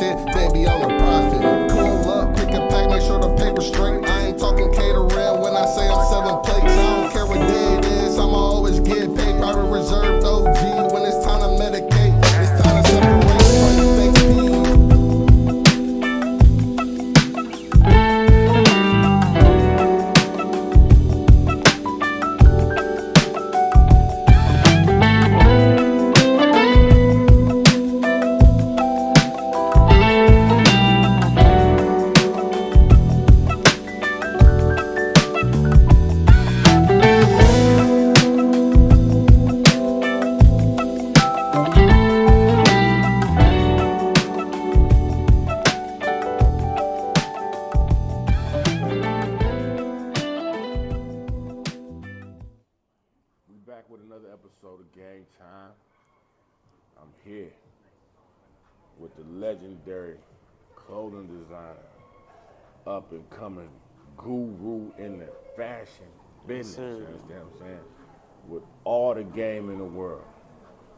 shit, then be on the profit. Cool up, quick and pack, make sure the paper's straight. I ain't talking catering when I say I'm selling plates. I don't care what day it is, I'ma always get paid. Private reserve OG when it's time to medicate. It's time to separate from the fake thieves. Back with another episode of GameTyme. I'm here with the legendary clothing designer, up and coming guru in the fashion business. You understand what I'm saying? With all the game in the world.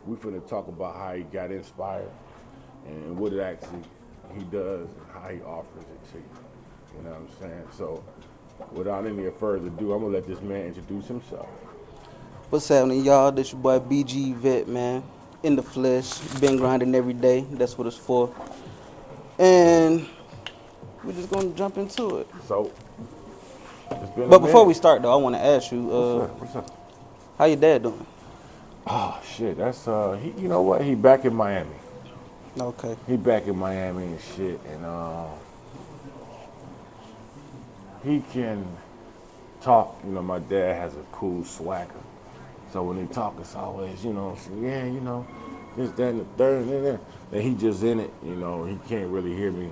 We finna talk about how he got inspired and what it actually he does and how he offers it to you. You know what I'm saying? So without any further ado, I'm gonna let this man introduce himself. What's happening, y'all? This your boy BGE Vet, man. In the flesh. Been grinding every day. That's what it's for. And we're just gonna jump into it. So, it's been but before we start, though, I want to ask you, what's up? How your dad doing? Oh shit, that's you know what? He back in Miami. Okay. He back in Miami and shit, and he can talk. You know, my dad has a cool swagger. So when they talk, it's always, you know, yeah, you know, this, that, and the third, and then. And he just in it, you know. He can't really hear me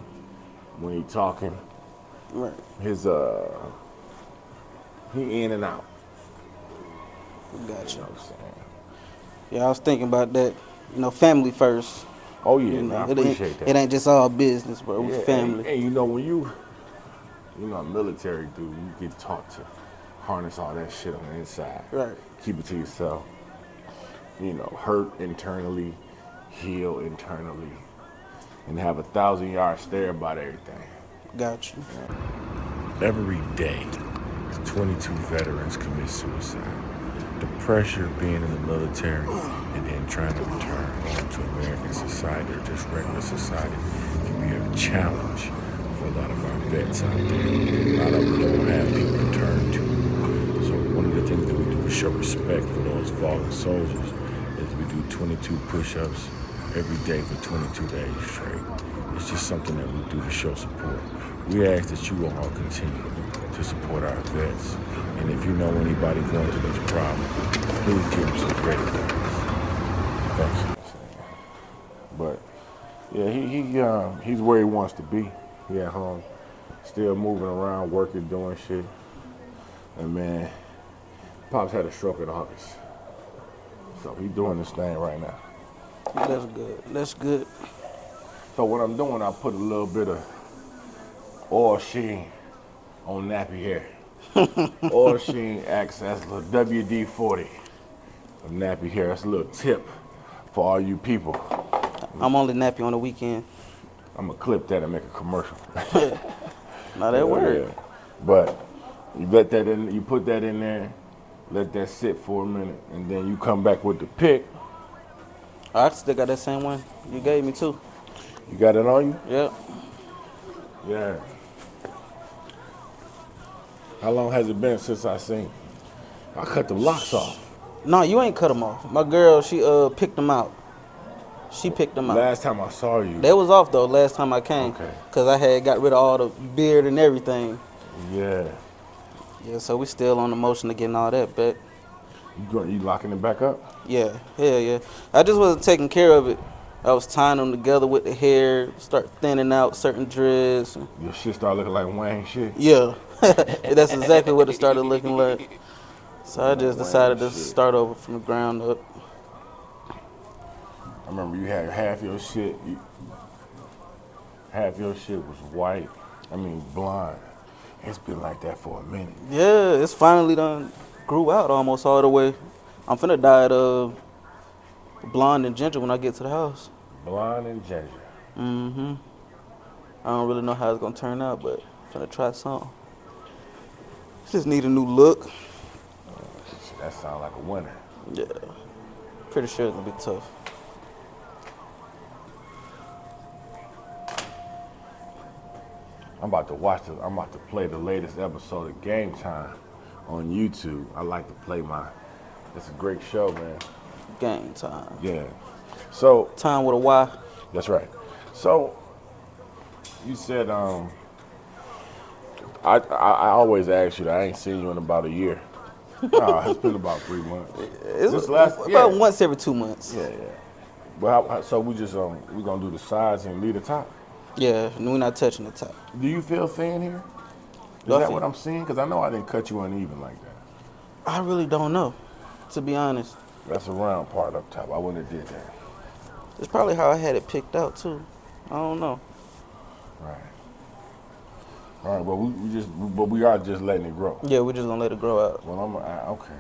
when he talking. Right. His he in and out. Gotcha. You know what I'm saying? Yeah, I was thinking about that. You know, family first. Oh yeah, you know, I appreciate that. It ain't just all business, bro. Yeah, It's family. And you know, when you know, a military dude, you get taught to harness all that shit on the inside. Right. Keep it to yourself. You know, hurt internally, heal internally, and have 1,000-yard stare about everything. Got you. Every day, 22 veterans commit suicide. The pressure of being in the military and then trying to return home to American society or just regular society can be a challenge for a lot of our vets out there. A lot of them don't have people to turn to. So one of the things that we do to show respect for those fallen soldiers is we do 22 push-ups every day for 22 days straight. It's just something that we do to show support. We ask that you all continue to support our vets. And if you know anybody going through this problem, please give them some great advice. Thank you. But yeah, he's where he wants to be. He at home, still moving around, working, doing shit. And man, Pops had a stroke in August. So he's doing this thing right now. That's good. That's good. So what I'm doing, I put a little bit of oil sheen on nappy hair. Oil sheen acts as a little WD-40 of nappy hair. That's a little tip for all you people. I'm only nappy on the weekend. I'm gonna clip that and make a commercial. Now that works. Yeah. But you let that in, you put that in there, let that sit for a minute, and then you come back with the pick. I still got that same one you gave me too. You got it on you? Yep. Yeah. How long has it been since I seen? I cut the locks off. No, you ain't cut them off. My girl, she picked them out. She picked them out. Last time I saw you. They was off though last time I came. Okay. Cause I had got rid of all the beard and everything. Yeah. Yeah, so we still on the motion of getting all that back. You locking it back up? Yeah, hell yeah. I just wasn't taking care of it. I was tying them together with the hair, start thinning out certain dreads. Your shit start looking like Wayne shit? Yeah, that's exactly what it started looking like. So I just decided to start over from the ground up. I remember you had half your shit was white. I mean blonde. It's been like that for a minute. Yeah, it's finally done grew out almost all the way. I'm finna dye it blonde and ginger when I get to the house. Blonde and ginger. Mm-hmm. I don't really know how it's gonna turn out, but I'm trying to try something. Just need a new look. That sounds like a winner. Yeah. Pretty sure it's gonna be tough. I'm about to play the latest episode of GameTyme on YouTube. I like to play it's a great show, man. GameTyme. Yeah. So Time with a Y. that's right. So you said I always ask you that. I ain't seen you in about a year. No, it's been about 3 months. It's about once every 2 months. Yeah. Well, so we gonna do the sides and leave the top. Yeah, and we're not touching the top. Do you feel thin here? Is that what I'm seeing? Because I know I didn't cut you uneven like that. I really don't know, to be honest. That's a round part up top. I wouldn't have did that. It's probably how I had it picked out too. I don't know. Right. All right. Well, we are just letting it grow. Yeah, we're just gonna let it grow out. Well, okay.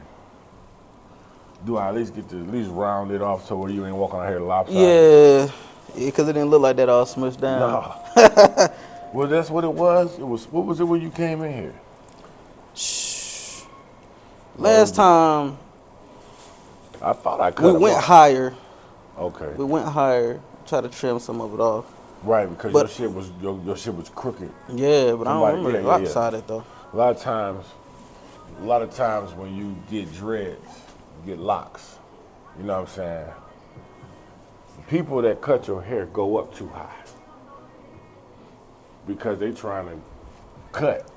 Do I at least get to round it off so where you ain't walking out here lopsided? Yeah, because it didn't look like that all smushed down. No. Well, that's what it was. What was it when you came in here? Shh. Last time I thought I cut we went higher. Okay. We went higher. Try to trim some of it off. Right, because your shit was crooked. Yeah, but I don't remember it lopsided though. A lot of times when you get dreads, you get locks. You know what I'm saying? People that cut your hair go up too high because they trying to cut,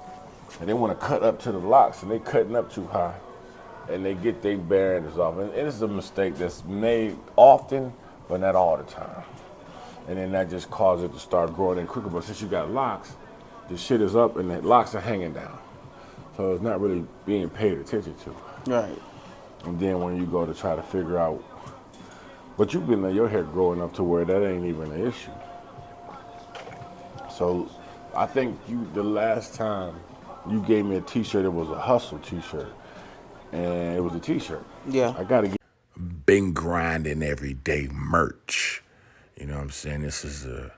and they want to cut up to the locks, and they cutting up too high, and they get their bearings off. And it's a mistake that's made often, but not all the time. And then that just causes it to start growing in quicker. But since you got locks, the shit is up and the locks are hanging down. So it's not really being paid attention to. Right. And then when you go to try to figure out, but you've been letting your hair growing up to where that ain't even an issue. So I think the last time you gave me a t-shirt, it was a Hustle t-shirt. And it was a t-shirt. Yeah. I gotta get. Been grinding every day merch. You know what I'm saying? This is a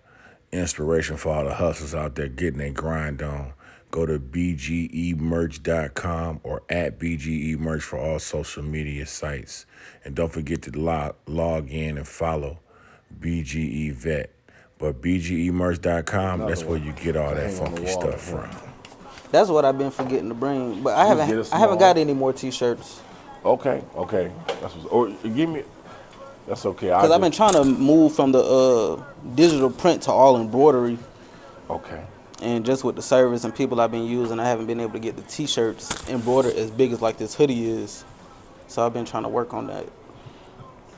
inspiration for all the hustlers out there getting their grind on. Go to bgemerch.com or at bgemerch for all social media sites. And don't forget to log in and follow BGE Vet. But bgemerch.com, that's where you get all that funky stuff from. That's what I've been forgetting to bring, but I haven't got any more t-shirts. Okay. That's okay. Because I've been trying to move from the digital print to all embroidery. Okay. And just with the service and people I've been using, I haven't been able to get the t-shirts embroidered as big as like this hoodie is. So I've been trying to work on that.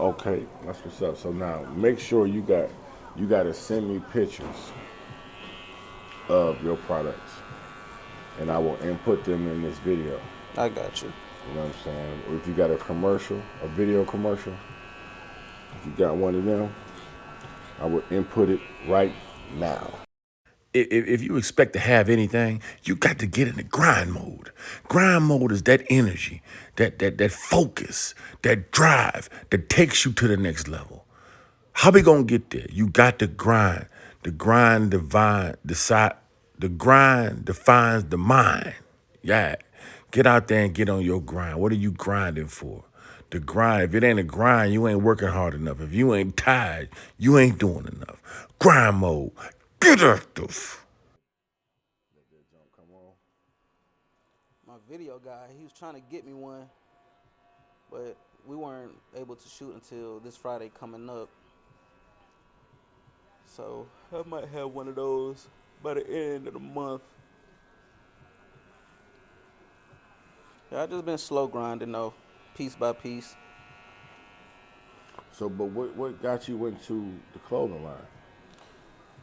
Okay, that's what's up. So now make sure you got to send me pictures of your products, and I will input them in this video. I got you. You know what I'm saying? Or if you got a video commercial, if you got one of them, I will input it right now. If you expect to have anything, you got to get in the grind mode. Grind mode is that energy, that focus, that drive that takes you to the next level. How we gonna get there? You got to grind. The grind defines the mind. Yeah. Get out there and get on your grind. What are you grinding for? The grind. If it ain't a grind, you ain't working hard enough. If you ain't tired, you ain't doing enough. Grind mode. Get active. My video guy, he was trying to get me one, but we weren't able to shoot until this Friday coming up. So I might have one of those by the end of the month. Yeah, I just been slow grinding though, piece by piece. So, but what got you into the clothing line?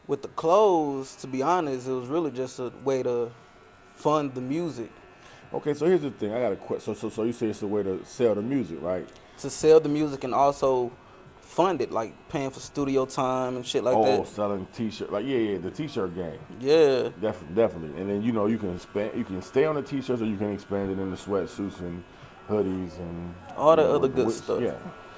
With the clothes, to be honest, it was really just a way to fund the music. Okay, so here's the thing. I got a question. So you say it's a way to sell the music, right? To sell the music and also fund it, like paying for studio time and shit like that. Oh, selling t-shirt, like yeah, the t-shirt game. Yeah. Definitely. And then you can stay on the t-shirts, or you can expand it into sweatsuits and hoodies and all the other good stuff. Yeah.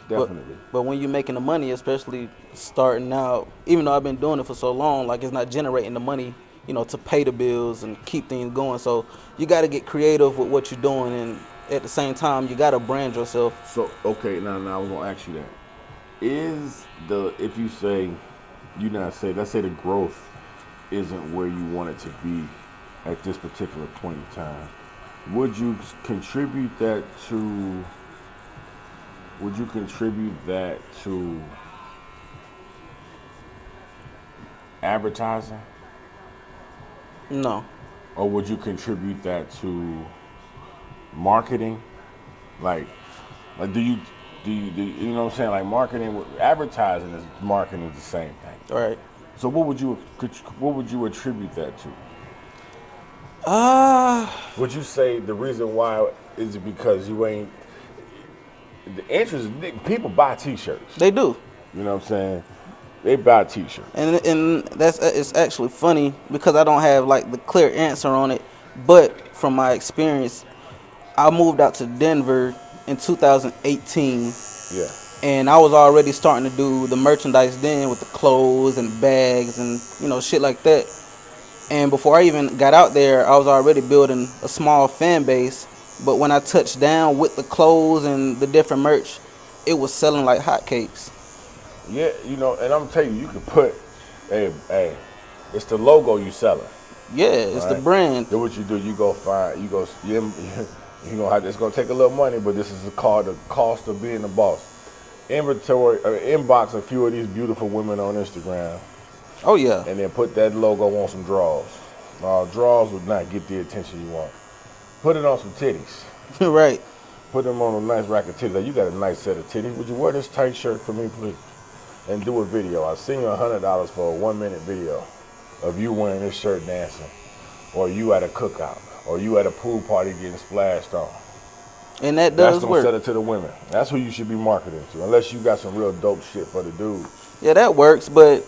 definitely. But when you're making the money, especially starting out, even though I've been doing it for so long, like it's not generating the money, to pay the bills and keep things going. So you got to get creative with what you're doing, and at the same time, you got to brand yourself. So okay, now I was gonna ask you that. If you say let's say the growth isn't where you want it to be at this particular point in time, would you contribute that to advertising? No. Or would you contribute that to marketing? Like do you know what I'm saying? Like marketing, advertising is marketing is the same thing. Right. So what would you attribute that to? Would you say the reason why is it because you ain't the interest? People buy T-shirts. They do. You know what I'm saying? They buy T-shirts. And it's actually funny because I don't have like the clear answer on it, but from my experience, I moved out to Denver in 2018. Yeah. And I was already starting to do the merchandise then with the clothes and bags and shit like that. And before I even got out there, I was already building a small fan base. But when I touched down with the clothes and the different merch, it was selling like hotcakes. Yeah, and I'm telling you, you can put, hey, it's the logo you selling. Yeah, it's the brand. Then what you do, it's gonna take a little money, but this is called the cost of being the boss. Inbox a few of these beautiful women on Instagram. Oh yeah. And then put that logo on some drawers. Drawers would not get the attention you want. Put it on some titties. Right. Put them on a nice rack of titties. Like, you got a nice set of titties. Would you wear this tight shirt for me, please? And do a video. I'll send you $100 for a 1-minute video of you wearing this shirt dancing, or you at a cookout, or you at a pool party getting splashed on. And that does work. That's gonna sell it to the women. That's who you should be marketing to, unless you got some real dope shit for the dudes. Yeah, that works, but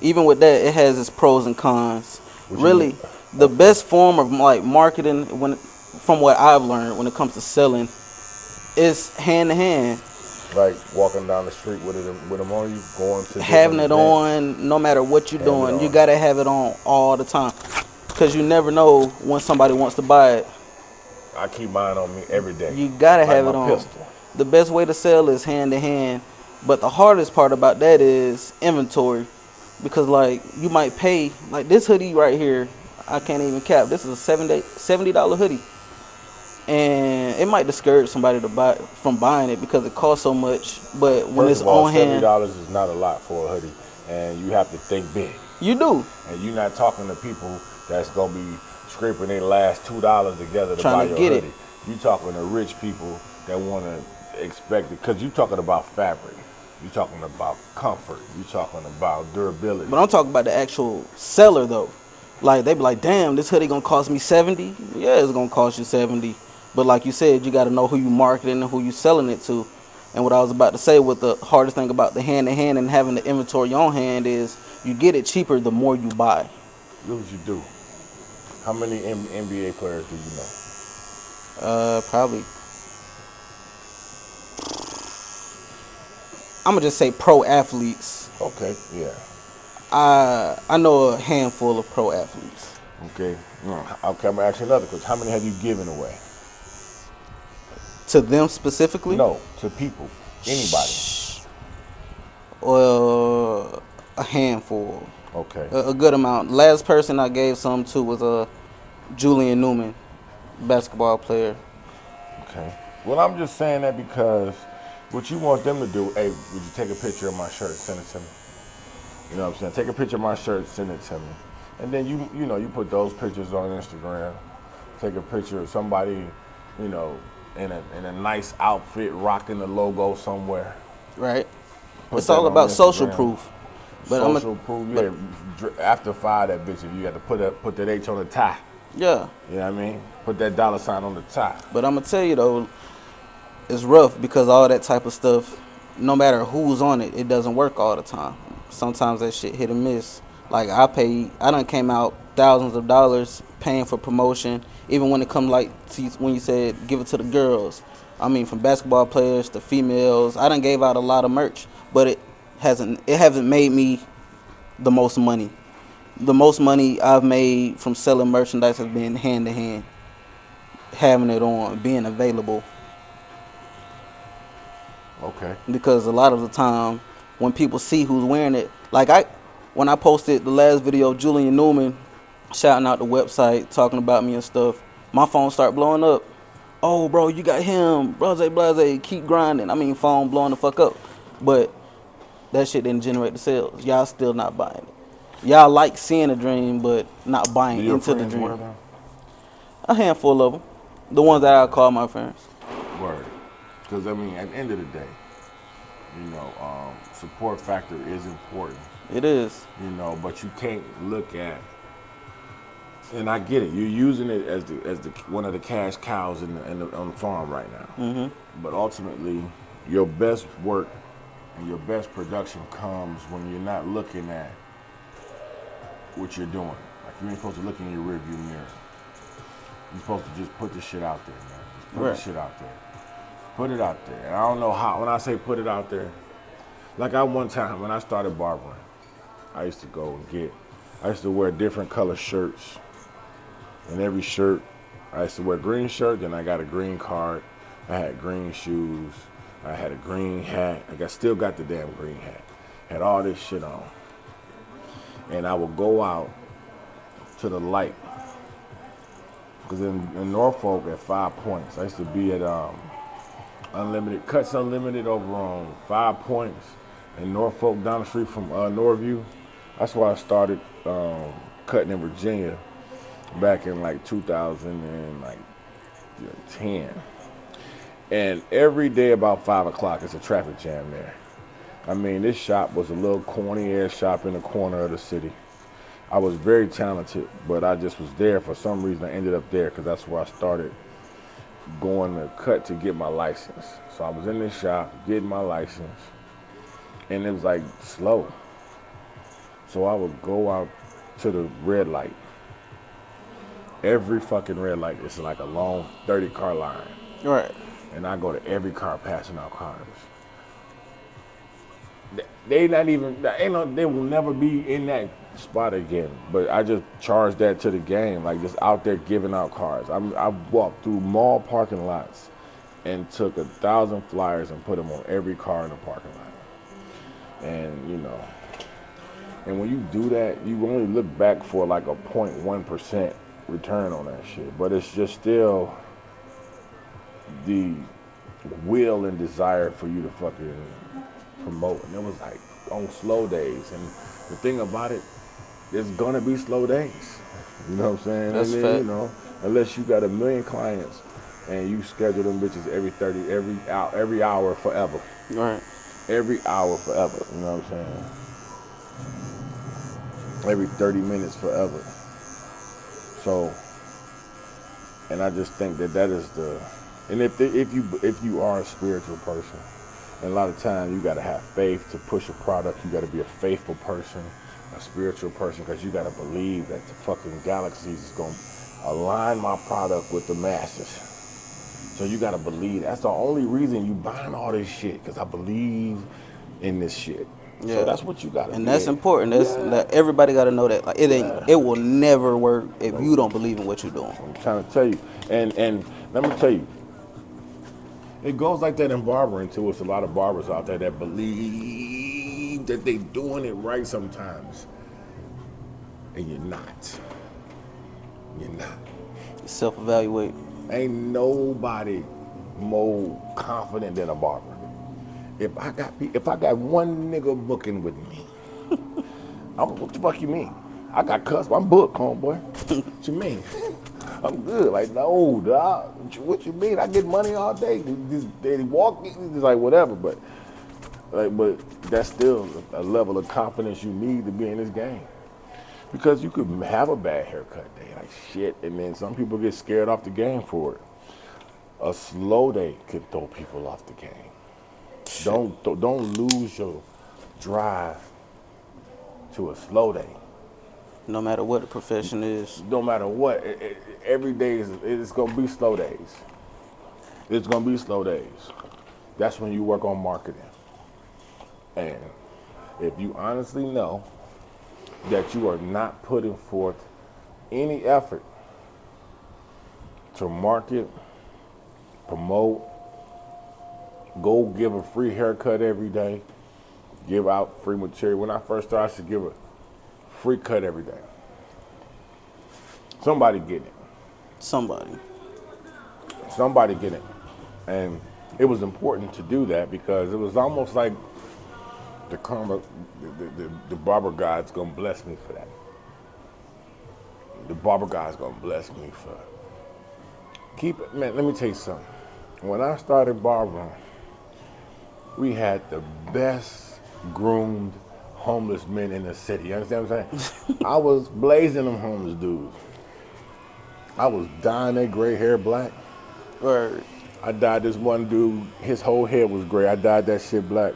even with that, it has its pros and cons. Really, the best form of like marketing, from what I've learned when it comes to selling, is hand to hand. Like walking down the street with them on you, going to having it on, no matter what you're doing, you gotta have it on all the time, because you never know when somebody wants to buy it. I keep mine on me every day. You gotta have it on. Pistol. The best way to sell is hand to hand, but the hardest part about that is inventory, because like you might pay like this hoodie right here. I can't even cap. This is a $70 hoodie, and it might discourage somebody from buying it because it costs so much. But when it's on hand, $70 is not a lot for a hoodie, and you have to think big. You do. And you're not talking to people that's gonna be scraping their last $2 together to buy your hoodie. You talking to rich people that want to expect it, because you talking about fabric. You talking about comfort. You talking about durability. But I'm talking about the actual seller though. Like they be like, damn, this hoodie gonna cost me $70. Yeah, it's gonna cost you $70. But like you said, you got to know who you marketing and who you selling it to. And what I was about to say, with the hardest thing about the hand to hand and having the inventory on hand, is you get it cheaper the more you buy. What would you do? How many NBA players do you know? Probably. I'm gonna just say pro athletes. Okay, yeah. I know a handful of pro athletes. Okay. Okay, I'm gonna ask you another question. How many have you given away? To them specifically? No, to people. Anybody. Well, a handful. Okay. A good amount. Last person I gave some to was Julian Newman, basketball player. Okay. Well, I'm just saying that because what you want them to do, hey, would you take a picture of my shirt, send it to me? You know what I'm saying? Take a picture of my shirt, send it to me. And then you put those pictures on Instagram. Take a picture of somebody, in a nice outfit, rocking the logo somewhere. Right. It's all about social proof. But social proof, yeah. After 5, that bitch, if you got to put that H on the tie. Yeah. You know what I mean? Put that $sign on the tie. But I'm gonna tell you though, it's rough because all that type of stuff, no matter who's on it, it doesn't work all the time. Sometimes that shit hit and miss. Like I done came out thousands of dollars paying for promotion. Even when it come like to when you said give it to the girls, I mean, from basketball players to females. I done gave out a lot of merch, but it hasn't made me the most money. The most money I've made from selling merchandise has been hand to hand, having it on, being available. Okay. Because a lot of the time, when people see who's wearing it, like when I posted the last video, Julian Newman shouting out the website, talking about me and stuff, my phone start blowing up. Oh, bro, you got him. Blase, keep grinding. I mean, phone blowing the fuck up. But that shit didn't generate the sales. Y'all still not buying it. Y'all like seeing a dream, but not buying into the dream. A handful of them. The ones that I call my friends. Word. Because, I mean, at the end of the day, you know, support factor is important. It is. You know, but you can't look at, and I get it, you're using it as the one of the cash cows on the farm right now. Mm-hmm. But ultimately, your best work and your best production comes when you're not looking at what you're doing. Like, you ain't supposed to look in your rearview mirror. You're supposed to just put the shit out there, man. Just put the shit out there. Put it out there. And I don't know how, when I say put it out there, like one time when I started barbering, I used to wear different color shirts. And every shirt, I used to wear green shirt, then I got a green card. I had green shoes. I had a green hat. Still got the damn green hat. Had all this shit on. And I would go out to the light. Because in Norfolk at 5 Points, I used to be at Cuts Unlimited over on 5 Points in Norfolk, down the street from Norview. That's where I started cutting in Virginia back in like 2010. And every day about 5 o'clock, it's a traffic jam there. I mean, this shop was a little corny-ass shop in the corner of the city. I was very talented, but I just was there for some reason. I ended up there because that's where I started going to cut to get my license. So I was in this shop getting my license, and it was like slow. So I would go out to the red light. Every fucking red light is like a long 30-car line. Right. And I go to every car passing out cars. They will never be in that spot again. But I just charged that to the game, like just out there giving out cars. I walked through mall parking lots and took 1,000 flyers and put them on every car in the parking lot. And you know, and when you do that, you only look back for like a 0.1% return on that shit. But it's just still the will and desire for you to fucking promote. And it was like on slow days. And the thing about it, there's gonna be slow days. You know what I'm saying? That's and fact. You know, unless you got 1 million clients and you schedule them bitches every hour forever. Right. Every hour forever. You know what I'm saying? Every 30 minutes forever. So, and I just think that is the, and if you are a spiritual person, and a lot of times you gotta have faith to push a product. You gotta be a faithful person, a spiritual person, because you gotta believe that the fucking galaxies is gonna align my product with the masses. So you gotta believe. That's the only reason you buying all this shit, because I believe in this shit. Yeah. So that's what you gotta. And that's important. That everybody gotta know that. Like it will never work if you don't believe in what you're doing. I'm trying to tell you, and let me tell you, it goes like that in barbering too. It's a lot of barbers out there that believe that they doing it right sometimes, and you're not. You're not. Self-evaluate. Ain't nobody more confident than a barber. If I got one nigga booking with me, what the fuck you mean? I got cusp. I'm booked, homeboy. What you mean? I'm good. Like, no, dog. What you mean? I get money all day. They walk me, it's like whatever. But that's still a level of confidence you need to be in this game. Because you could have a bad haircut day, like shit, and then some people get scared off the game for it. A slow day could throw people off the game. Don't lose your drive to a slow day. No matter what the profession is. No matter what, every day it's gonna be slow days. It's gonna be slow days. That's when you work on marketing. And if you honestly know that you are not putting forth any effort to market, promote, go give a free haircut every day, give out free material. When I first started, I used to give a free cut every day. Somebody getting it. Somebody. Somebody getting it. And it was important to do that because it was almost like the karma, the barber God's gonna bless me for that. The barber God's gonna bless me for. Keep it, man. Let me tell you something. When I started barbering, we had the best groomed homeless men in the city. You understand what I'm saying? I was blazing them homeless dudes. I was dyeing their gray hair black. Word. I dyed this one dude, his whole head was gray. I dyed that shit black.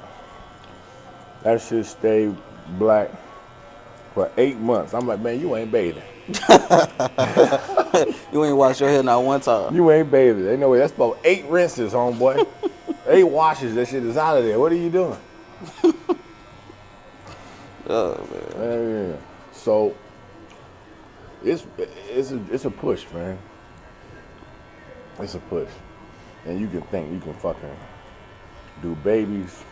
That shit stayed black for 8 months. I'm like, man, you ain't bathing. You ain't washed your hair not one time. You ain't bathing. Ain't no way. That's about 8 rinses, homeboy. 8 washes. That shit is out of there. What are you doing? Oh man. Yeah. So it's a push, man. It's a push. And you can think you can fucking do babies,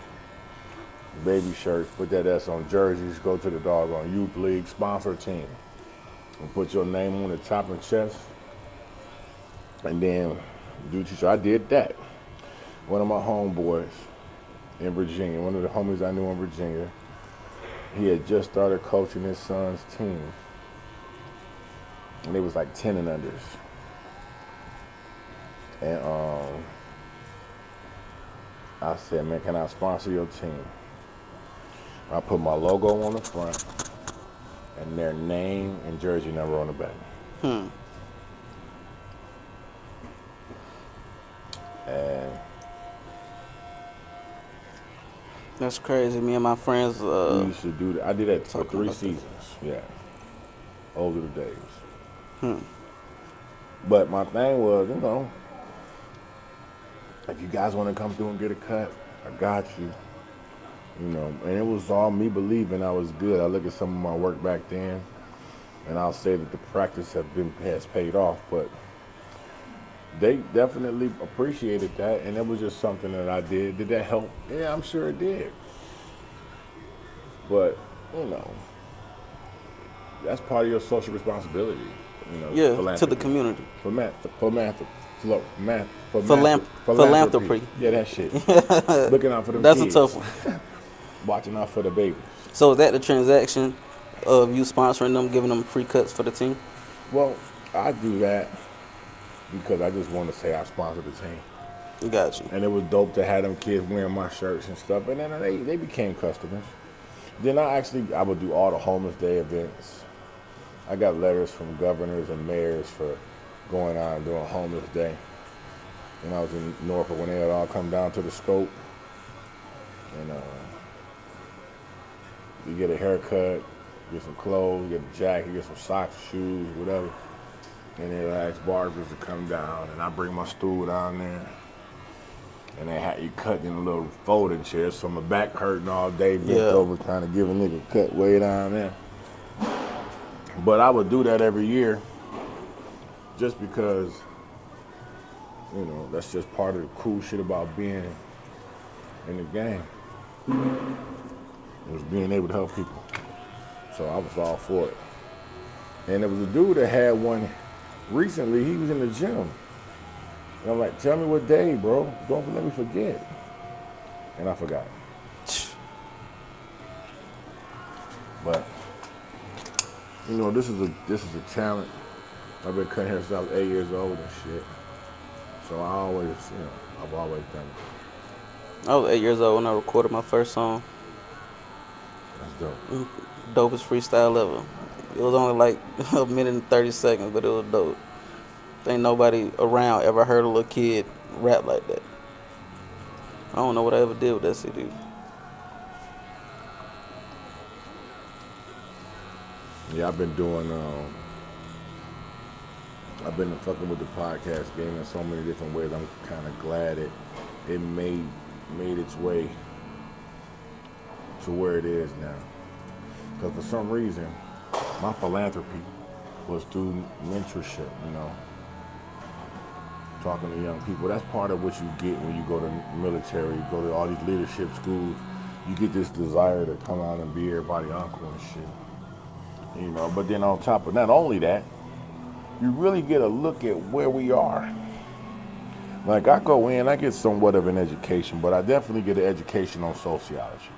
baby shirts, put that ass on jerseys, go to the doggone youth league, sponsor a team, and put your name on the top and chest, and then do t-shirt. I did that. One of my homeboys in Virginia, one of the homies I knew in Virginia, he had just started coaching his son's team, and they was like 10 and unders. And I said, man, can I sponsor your team? I put my logo on the front and their name and jersey number on the back. And That's crazy. Me and my friends. we used to do that. I did that for talking 3 about seasons. Yeah. Over the days. But my thing was, you know, if you guys want to come through and get a cut, I got you. You know, and it was all me believing I was good. I look at some of my work back then, and I'll say that the practice has paid off, but they definitely appreciated that, and it was just something that I did. Did that help? Yeah, I'm sure it did. But, you know, that's part of your social responsibility. You know, Yeah, to the philanthropy. community. Philanthropy. Yeah, that shit. Looking out for them That's kids. a tough one. Watching out for the babies. So is that the transaction of you sponsoring them, giving them free cuts for the team? Well, I do that because I just want to say I sponsored the team. Gotcha. And it was dope to have them kids wearing my shirts and stuff. And then they became customers. Then I would do all the homeless day events. I got letters from governors and mayors for going out and doing homeless day. When I was in Norfolk, when they had all come down to the scope. And you get a haircut, get some clothes, get a jacket, get some socks, shoes, whatever. And they'll ask barbers to come down, and I bring my stool down there. And they had you cut in a little folding chair, so my back hurting all day, bent over trying to give a nigga a cut way down there. But I would do that every year just because, you know, that's just part of the cool shit about being in the game. It was being able to help people. So I was all for it. And there was a dude that had one recently. He was in the gym. And I'm like, tell me what day, bro. Don't let me forget. And I forgot. But, you know, this is a talent. I've been cutting hair since I was 8 years old and shit. So I always, you know, I've always done it. I was 8 years old when I recorded my first song. That's dope. Dopest freestyle ever. It was only like a minute and 30 seconds, but it was dope. Ain't nobody around ever heard a little kid rap like that. I don't know what I ever did with that CD. Yeah, I've been doing I've been fucking with the podcast game in so many different ways. I'm kind of glad it made its way to where it is now. Because for some reason, my philanthropy was through mentorship, you know, talking to young people. That's part of what you get when you go to military, you go to all these leadership schools. You get this desire to come out and be everybody's uncle and shit, you know. But then on top of not only that, you really get a look at where we are. Like I go in, I get somewhat of an education, but I definitely get an education on sociology.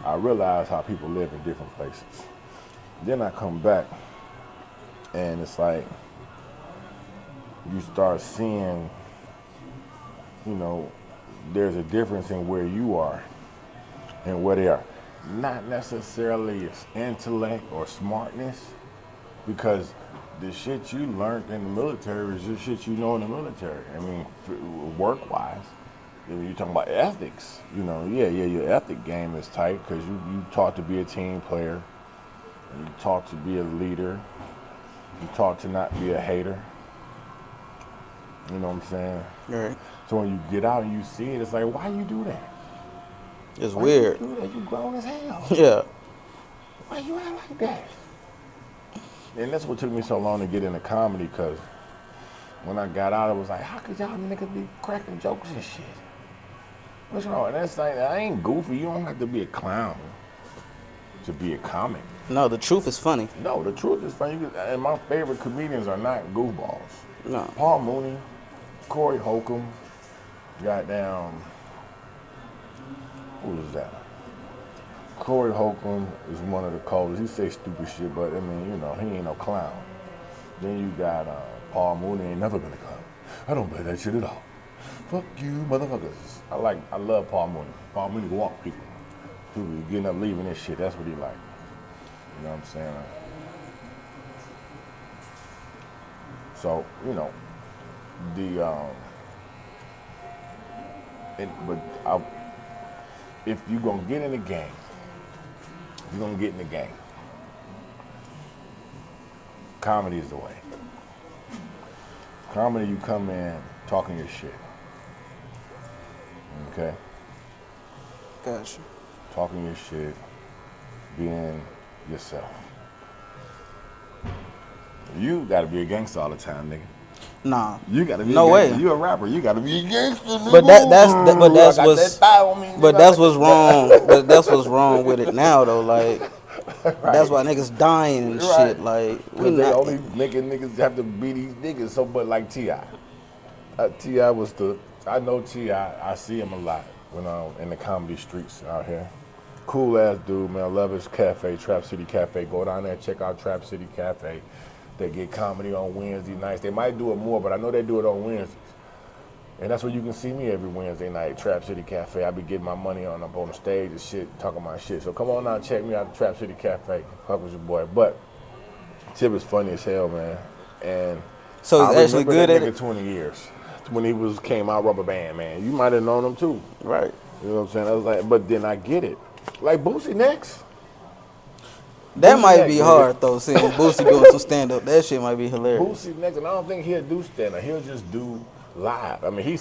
I realize how people live in different places. Then I come back, and it's like you start seeing, you know, there's a difference in where you are and where they are. Not necessarily intellect or smartness, because the shit you learned in the military is just shit you know in the military. I mean, work-wise. When you're talking about ethics, you know, your ethic game is tight because you taught to be a team player, you taught to be a leader, you taught to not be a hater. You know what I'm saying? Right. So when you get out and you see it, it's like, why you do that? It's Why weird. You do that? You grown as hell. Yeah. Why you act like that? And that's what took me so long to get into comedy, because when I got out, it was like, how could y'all niggas be cracking jokes and shit? What's wrong? And that's like, I ain't goofy. You don't have to be a clown to be a comic. No, the truth is funny. No, the truth is funny. And my favorite comedians are not goofballs. No. Paul Mooney, Corey Holcomb, goddamn, who is that? Corey Holcomb is one of the coldest. He say stupid shit, but I mean, you know, he ain't no clown. Then you got Paul Mooney, ain't never been a clown. I don't play that shit at all. Fuck you, motherfuckers. I love Paul Mooney. Paul Mooney walk people. People getting up, leaving this shit. That's what he like. You know what I'm saying? So, you know, if you're gonna get in the game, you're gonna get in the game. Comedy is the way. Comedy, you come in talking your shit. Okay? Gotcha. Talking your shit, being yourself. You gotta be a gangster all the time, nigga. Nah. You gotta be no a gangster. way. You a rapper, you gotta be a gangster, nigga. But that's what's wrong. But that's what's wrong with it now though. Like that's why niggas dying and shit. Like we they not. only making niggas have to be these niggas. So, but like T.I. T.I. was I know T.I. I see him a lot when I'm in the comedy streets out here. Cool ass dude, man. I love his cafe, Trap City Cafe. Go down there and check out Trap City Cafe. They get comedy on Wednesday nights. They might do it more, but I know they do it on Wednesdays. And that's where you can see me every Wednesday night, Trap City Cafe. I be getting my money on up on the stage and shit, talking my shit. So come on out and check me out at Trap City Cafe. Fuck with your boy. But Tip is funny as hell, man. And So he's actually good at it? 20 years. When he came out Rubber Band, man. You might have known him too. Right. You know what I'm saying? I was like, but then I get it. Like Boosie next. That Boosie might next, be nigga. hard though, seeing Boosie doing some stand up. That shit might be hilarious. Boosie next, and I don't think he'll do stand up. He'll just do live. I mean,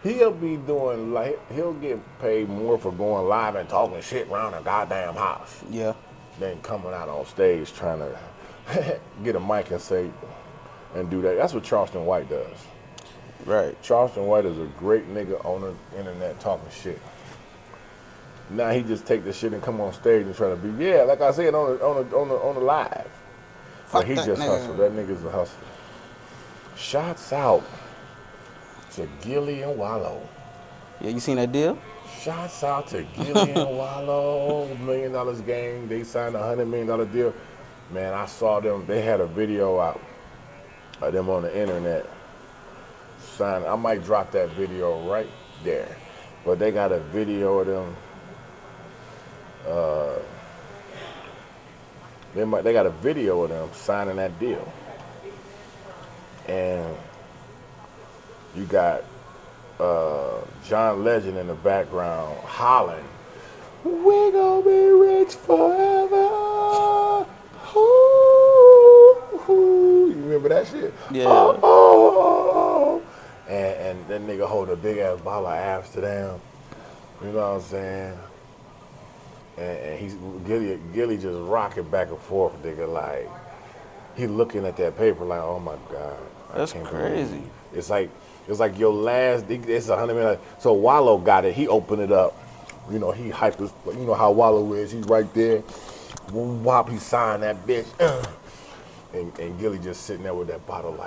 he'll be doing like he'll get paid more for going live and talking shit around a goddamn house. Yeah. Than coming out on stage trying to get a mic and say and do that. That's what Charleston White does. Right. Charleston White is a great nigga on the internet talking shit. Now he just take the shit and come on stage and try to be like I said on the live. But he just hustle. That nigga's a hustler. Shots out to Gilly and Wallow. Yeah, you seen that deal? Shots out to Gilly and Wallow. $1 million game. They signed a $100 million deal. Man, I saw them. They had a video out of them on the internet. Signing. I might drop that video right there. But they got a video of them. They got a video of them signing that deal. And you got John Legend in the background hollering, "We gonna be rich forever." Ooh, ooh. You remember that that shit. Yeah. Oh. And that nigga hold a big ass bottle of Amsterdam. You know what I'm saying? And he's Gilly just rocking back and forth, nigga. Like he looking at that paper like, oh my God, That's crazy. believe. It's like your last. It's $100 million. So Wallow got it. He opened it up. You know he hyped us. You know how Wallow is. He's right there. Wop, he signed that bitch. And Gilly just sitting there with that bottle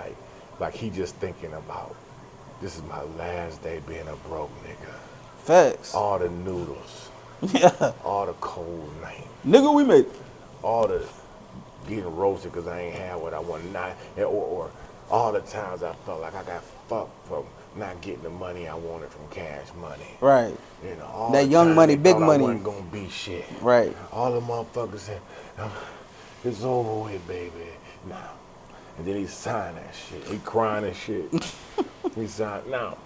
like he just thinking about, this is my last day being a broke nigga. Facts. All the noodles. Yeah. All the cold night. Nigga, we made. All the getting roasted because I ain't had what I wanted. Or all the times I felt like I got fucked from not getting the money I wanted from Cash Money. Right. You know, all That the young times money, they big thought money. I wasn't gonna be shit. Right. All the motherfuckers said, it's over with, baby. Now. And then he signed that shit. He crying and shit. He signed. Now,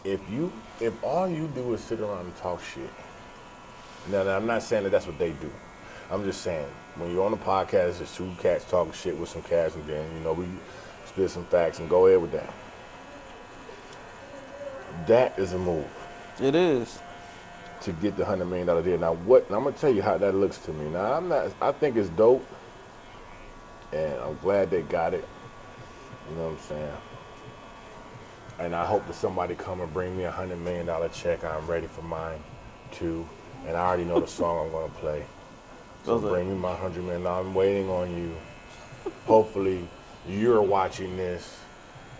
if all you do is sit around and talk shit, now I'm not saying that that's what they do. I'm just saying, when you're on the podcast, there's two cats talking shit with some cats, and then, you know, we spit some facts and go ahead with that. That is a move. It is. To get the $100 million deal. Now, I'm gonna tell you how that looks to me. Now, I think it's dope, and I'm glad they got it. You know what I'm saying? And I hope that somebody come and bring me a $100 million check. I'm ready for mine too, and I already know the song I'm gonna play. So bring me my $100 million. I'm waiting on you. Hopefully, you're watching this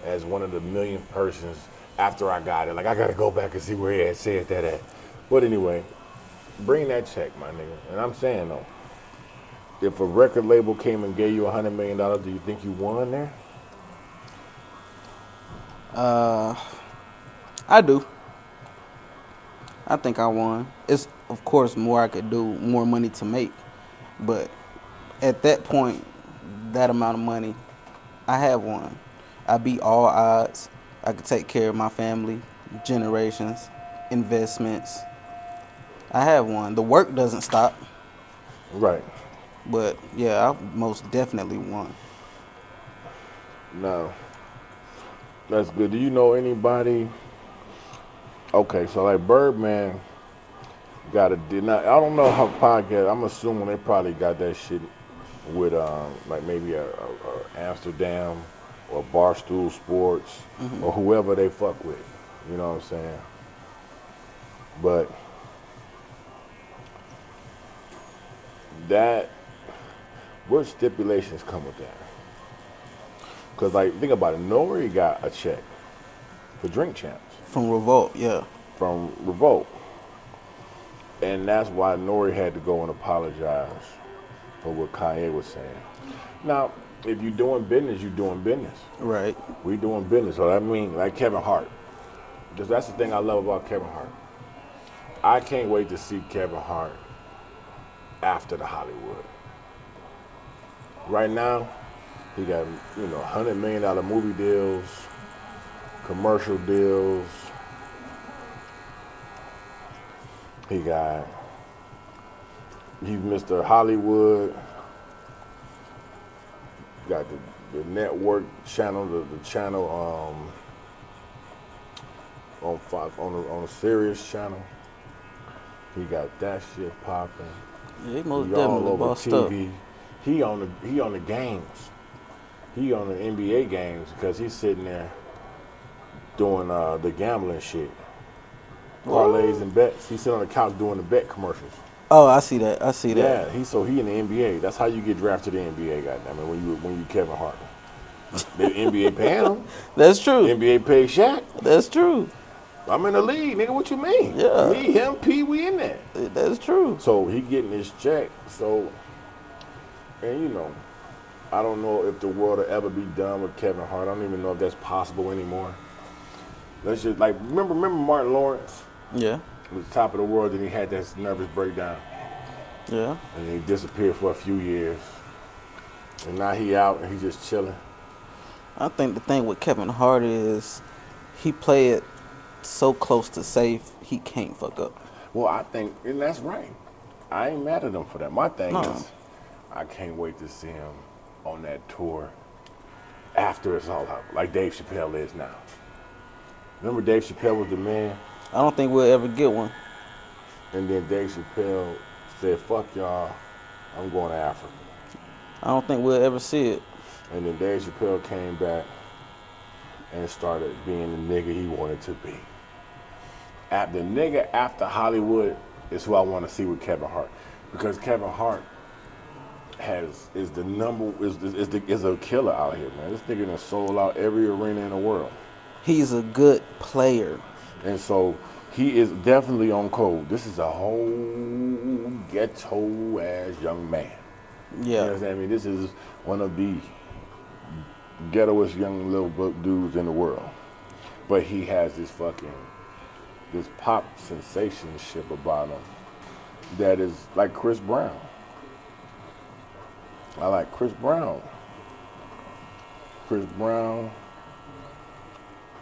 as one of the million persons after I got it. Like, I gotta go back and see where he had said that at. But anyway, bring that check, my nigga. And I'm saying though, if a record label came and gave you $100 million, do you think you won there? I do. I think I won. It's, of course, more I could do, more money to make. But at that point, that amount of money, I have won. I beat all odds. I could take care of my family, generations, investments. I have won. The work doesn't stop. Right. But, yeah, I most definitely won. No. That's good. Do you know anybody? Okay, so like Birdman got a deal. Now, I don't know how podcast. I'm assuming they probably got that shit with like maybe a Amsterdam or Barstool Sports or whoever they fuck with. You know what I'm saying? But that, what stipulations come with that? Because, like, think about it. Nori got a check for Drink Champs. From Revolt, yeah. From Revolt. And that's why Nori had to go and apologize for what Kanye was saying. Now, if you're doing business, you're doing business. Right. We doing business. So that means, like Kevin Hart. Because that's the thing I love about Kevin Hart. I can't wait to see Kevin Hart after the Hollywood. Right now, he got, $100 million movie deals, commercial deals. He's Mr. Hollywood. Got the network channel, the channel on Fox, on the Sirius channel. He got that shit popping. Yeah, he most He all definitely over bossed TV. up. He on the games. He on the NBA games because he's sitting there doing the gambling shit. Parlays and bets. He's sitting on the couch doing the bet commercials. Oh, I see that. I see that. Yeah, he in the NBA. That's how you get drafted to the NBA, goddamn it, when you Kevin Hart. The NBA paying him. That's true. NBA paid Shaq. That's true. I'm in the league, nigga. What you mean? Yeah. Me, him, P, we in there. That's true. So he getting his check. So, and I don't know if the world will ever be done with Kevin Hart. I don't even know if that's possible anymore. Let's just remember Martin Lawrence? Yeah. He was top of the world, and he had that nervous breakdown. Yeah. And he disappeared for a few years. And now he out and he just chilling. I think the thing with Kevin Hart is he play it so close to safe, he can't fuck up. Well, I think, and that's right. I ain't mad at him for that. My thing No. is, I can't wait to see him on that tour after it's all out, like Dave Chappelle is now. Remember Dave Chappelle was the man? I don't think we'll ever get one. And then Dave Chappelle said, fuck y'all, I'm going to Africa. I don't think we'll ever see it. And then Dave Chappelle came back and started being the nigga he wanted to be. The nigga after Hollywood is who I want to see with Kevin Hart. Because Kevin Hart is a killer out here, man. This nigga done sold out every arena in the world. He's a good player. And so he is definitely on code. This is a whole ghetto ass young man. Yeah. You know what I'm saying? I mean, this is one of the ghettoest young little dudes in the world. But he has this pop sensationship about him that is like Chris Brown. I like Chris Brown. Chris Brown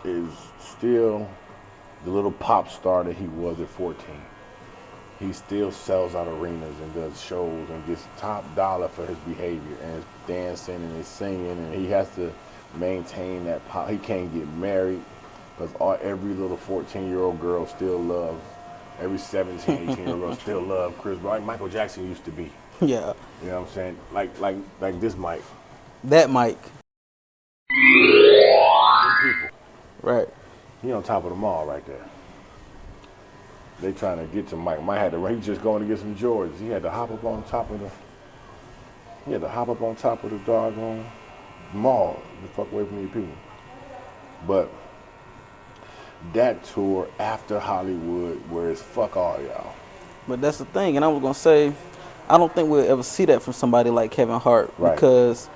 is still the little pop star that he was at 14. He still sells out arenas and does shows and gets top dollar for his behavior and his dancing and his singing, and he has to maintain that pop. He can't get married because every little 14-year-old girl still loves, every 17, 18-year-old girl still loves Chris Brown, like Michael Jackson used to be. Yeah. You know what I'm saying? Like this mic. That mic. People. Right. He on top of the mall right there. They trying to get to Mike. Mike had to. He just going to get some Jordans. He had to hop up on top of the. He had to hop up on top of the doggone mall to fuck away from these people. But that tour after Hollywood, where it's fuck all y'all. But that's the thing, and I was gonna say, I don't think we'll ever see that from somebody like Kevin Hart, Right. Because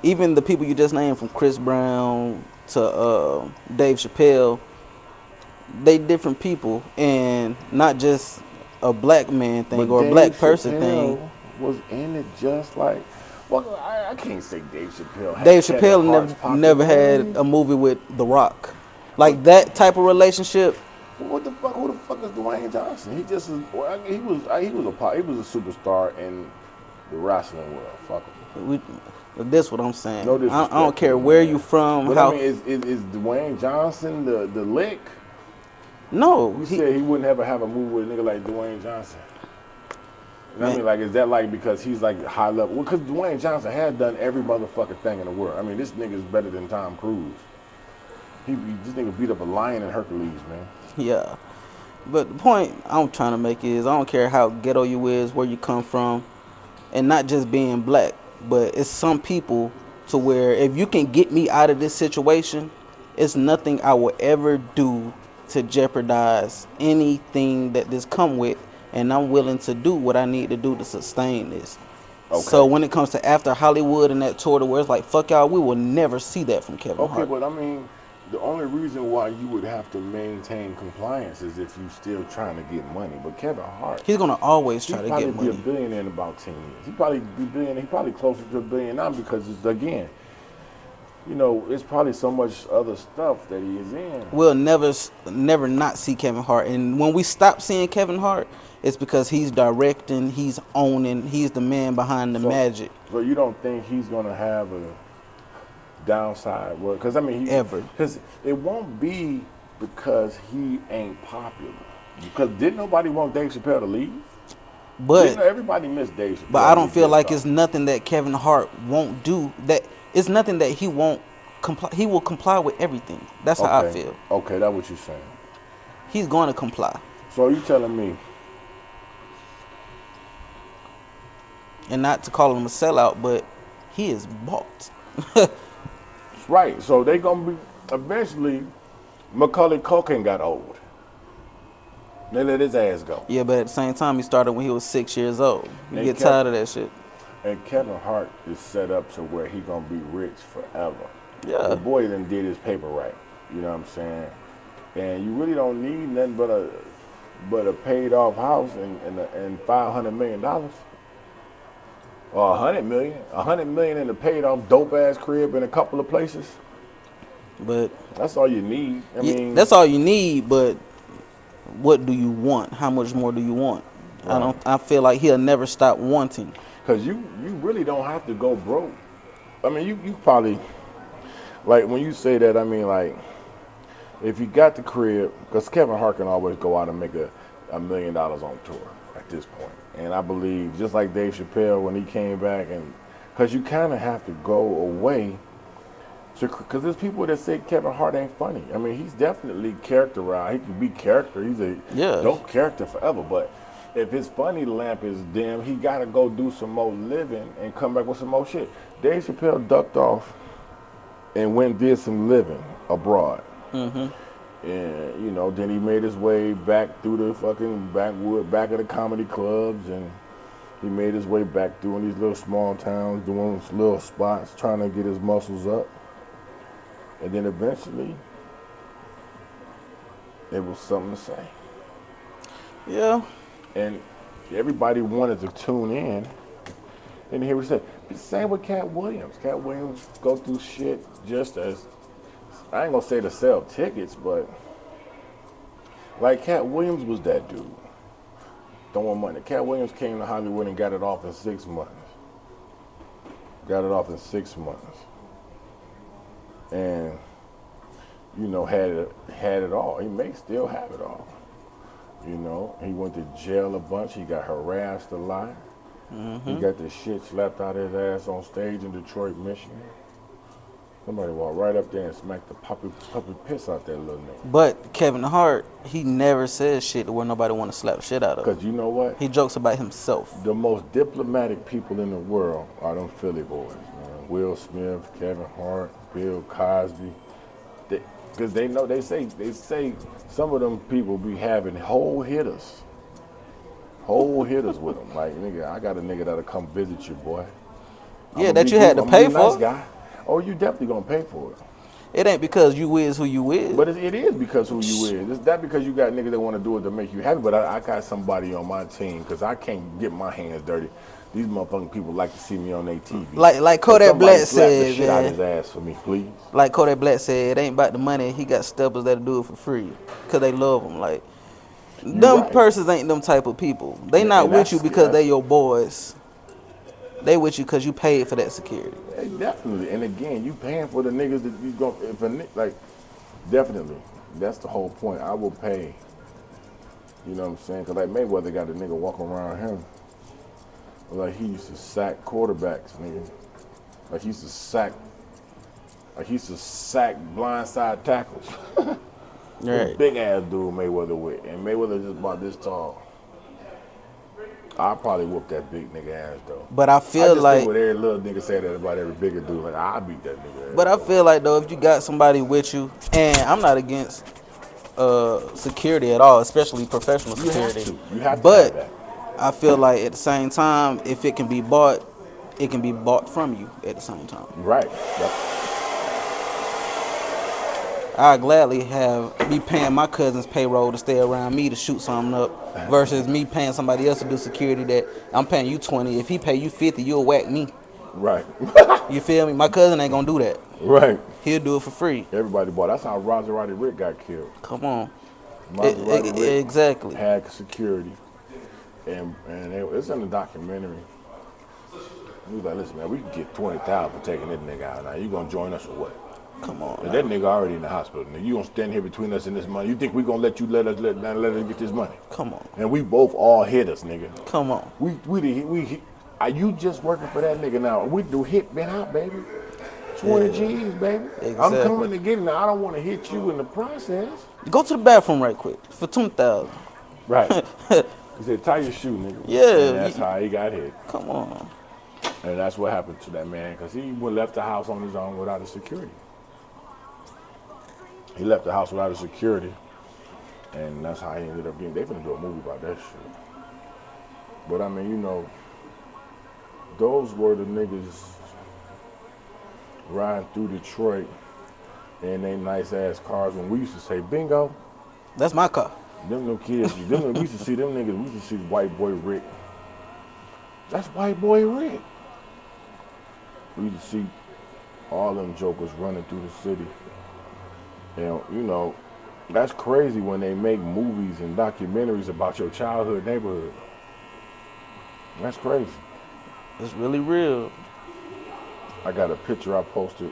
even the people you just named, from Chris Brown to Dave Chappelle, they different people, and not just a black man thing or a black person thing. Was in it just like, well, I can't say Dave Chappelle. Had Dave Kevin Chappelle Hart's never had popularity. a movie with The Rock, like that type of relationship. What the fuck? Who the fuck is Dwayne Johnson? He just he was a superstar in the wrestling world. Fuck him. That's what I'm saying. No I disrespect, don't care man. where you from. But how I mean, is Dwayne Johnson the lick? no, You said he wouldn't ever have a movie with a nigga like Dwayne Johnson. And I mean, like, is that like because he's like high level? Well, because Dwayne Johnson has done every motherfucking thing in the world. I mean, this nigga's better than Tom Cruise. This nigga beat up a lion in Hercules, man. Yeah, but the point I'm trying to make is I don't care how ghetto you is, where you come from, and not just being black, but it's some people to where if you can get me out of this situation, it's nothing I will ever do to jeopardize anything that this come with, and I'm willing to do what I need to do to sustain this. Okay. So when it comes to after Hollywood and that tour to where it's like, fuck y'all, we will never see that from Kevin Hart. Okay, but I mean, the only reason why you would have to maintain compliance is if you still trying to get money. But Kevin Hart, He's gonna always try to probably get be a money. billionaire in about 10 years. He probably be billionaire. He probably closer to a billion now because it's, again, you know, it's probably so much other stuff that he is in. We'll never not see Kevin Hart. And when we stop seeing Kevin Hart, it's because he's directing, he's owning, he's the man behind the magic. So you don't think he's gonna have a downside? Well, because I mean, because it won't be because he ain't popular. Because didn't nobody want Dave Chappelle to leave? But everybody missed Dave Chappelle. I don't feel like it's nothing that Kevin Hart won't do. That it's nothing that he won't comply. He will comply with everything. That's how I feel. Okay, that's what you're saying. He's going to comply. So you telling me? And not to call him a sellout, but he is bought. Right. So they gonna be eventually. Macaulay Culkin got old. They let his ass go. Yeah, but at the same time, he started when he was 6 years old. You And get tired of that shit. And Kevin Hart is set up to where he gonna be rich forever. Yeah. The boy done did his paper right. You know what I'm saying? And you really don't need nothing but a paid off house and $500 million. Or $100 million. $100 million in a paid off dope ass crib in a couple of places. But that's all you need. I mean, that's all you need. But what do you want? How much more do you want? Right. I feel like he'll never stop wanting. Because you really don't have to go broke I mean, you probably, like, when you say that, I mean, like, if you got the crib, because Kevin Hart can always go out and make $1 million on tour at this point. And I believe, just like Dave Chappelle when he came back, and because you kind of have to go away, because there's people that say Kevin Hart ain't funny. I mean, he's definitely characterized. He can be character. He's a dope character forever. But if his funny lamp is dim, he got to go do some more living and come back with some more shit. Dave Chappelle ducked off and went and did some living abroad. Mm-hmm. And, you know, then he made his way back through the fucking back of the comedy clubs, and he made his way back through in these little small towns, doing little spots, trying to get his muscles up. And then eventually, it was something to say. Yeah. And everybody wanted to tune in and hear what he said. Same with Cat Williams. Cat Williams go through shit just as, I ain't gonna say to sell tickets, but like Cat Williams was that dude. Throwing money. Cat Williams came to Hollywood and got it off in 6 months. Got it off in 6 months. And, you know, had it all. He may still have it all. You know, he went to jail a bunch. He got harassed a lot. Mm-hmm. He got the shit slapped out of his ass on stage in Detroit, Michigan. Somebody walked right up there and smacked the puppy piss out that little nigga. But Kevin Hart, he never says shit where nobody want to slap shit out of him. Because you know what? He jokes about himself. The most diplomatic people in the world are them Philly boys, man. Will Smith, Kevin Hart, Bill Cosby. Because they know, they say some of them people be having whole hitters with them. Like, nigga, I got a nigga that'll come visit you, boy. Yeah, that you had to pay for. Nice guy. Oh, you definitely gonna pay for it. It ain't because you is who you is. But it is because who you is. It's not because you got niggas that want to do it to make you happy. But I got somebody on my team because I can't get my hands dirty. These motherfucking people like to see me on their TV. Like Kodak Black said, the shit out his ass for me, please. Like Kodak Black said, it ain't about the money. He got steppers that'll do it for free because they love him. Like, them persons ain't them type of people. They not with you because they your boys. They with you because you paid for that security. Yeah, definitely. And again, you paying for the niggas that you go, like, definitely. That's the whole point. I will pay. You know what I'm saying? Because like Mayweather got a nigga walking around him. Like he used to sack quarterbacks, nigga. Like he used to sack blindside tackles. Right. Big ass dude Mayweather with. And Mayweather just about this tall. I'll probably whoop that big nigga ass though. But I feel like think what every little nigga say that about every bigger dude. Like I'll beat that nigga ass. But I feel like though, if you got somebody with you, and I'm not against security at all, especially professional security. You have to but have that. I feel like at the same time, if it can be bought, it can be bought from you at the same time. Right. Yep. I gladly have me paying my cousin's payroll to stay around me to shoot something up versus me paying somebody else to do security that I'm paying you 20. If he pay you 50, you'll whack me. Right. You feel me? My cousin ain't gonna do that. Right. He'll do it for free. Everybody bought. That's how Maserati Rick got killed. Come on. Maserati Rick Exactly. had security. And it's in the documentary. He was like, listen, man, we can get 20,000 for taking this nigga out. Now, you gonna join us or what? Come on. And that nigga already in the hospital. Now, you gonna stand here between us and this money? You think we gonna let us get this money? Come on. And we both all hit us, nigga. Come on. Are you just working for that nigga now? We do hit been out, baby. 20 G's, baby. Exactly. I'm coming to get it. Now, I don't want to hit you in the process. Go to the bathroom right quick for 2,000. Right. He said, tie your shoe, nigga. Yeah. And that's how he got hit. Come on. And that's what happened to that man, because he left the house on his own without a security. He left the house without a security, and that's how he ended up getting. They finna do a movie about that shit. But I mean, you know, those were the niggas riding through Detroit in they nice ass cars when we used to say bingo. That's my car. Them kids, we used to see them niggas, we used to see white boy Rick. That's white boy Rick. We used to see all them jokers running through the city. And, you know, that's crazy when they make movies and documentaries about your childhood neighborhood. That's crazy. It's really real. I got a picture I posted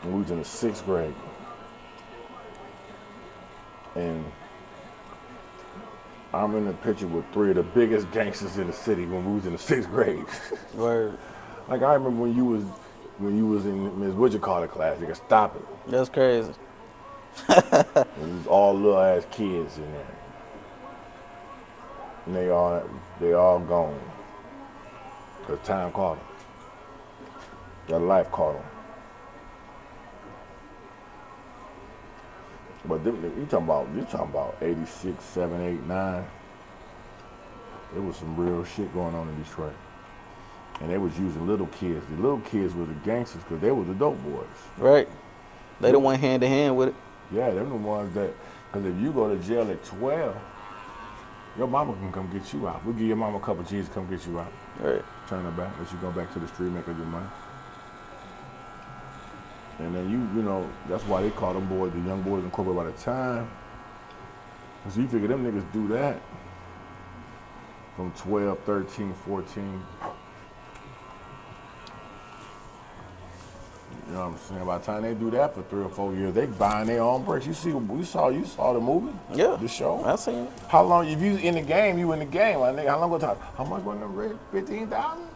when we was in the 6th grade. And I'm in the picture with 3 of the biggest gangsters in the city when we was in the 6th grade. Word. Like I remember when you was in Ms. Whatchamacallit class, you could stop it. That's crazy. It was all little ass kids in there. And they all gone. Cause time caught them. Their life caught them. But you talking about 86, 7, 8, 9. There was some real shit going on in Detroit. And they was using little kids. The little kids were the gangsters because they were the dope boys. Right. They the one hand to hand with it. Yeah, they're the ones that, because if you go to jail at 12, your mama can come get you out. We'll give your mama a couple G's to come get you out. Right. Turn her back, let you go back to the street, make her your money. And then you know, that's why they call them boys the young boys in corporate by the time. Because you figure them niggas do that from 12, 13, 14. You know what I'm saying? By the time they do that for 3 or 4 years, they buying their own bricks. You saw the movie? Yeah. The show? I seen it. How long, if you in the game, you in the game. Like, nigga, how long go time? How much was the rent? 15,000?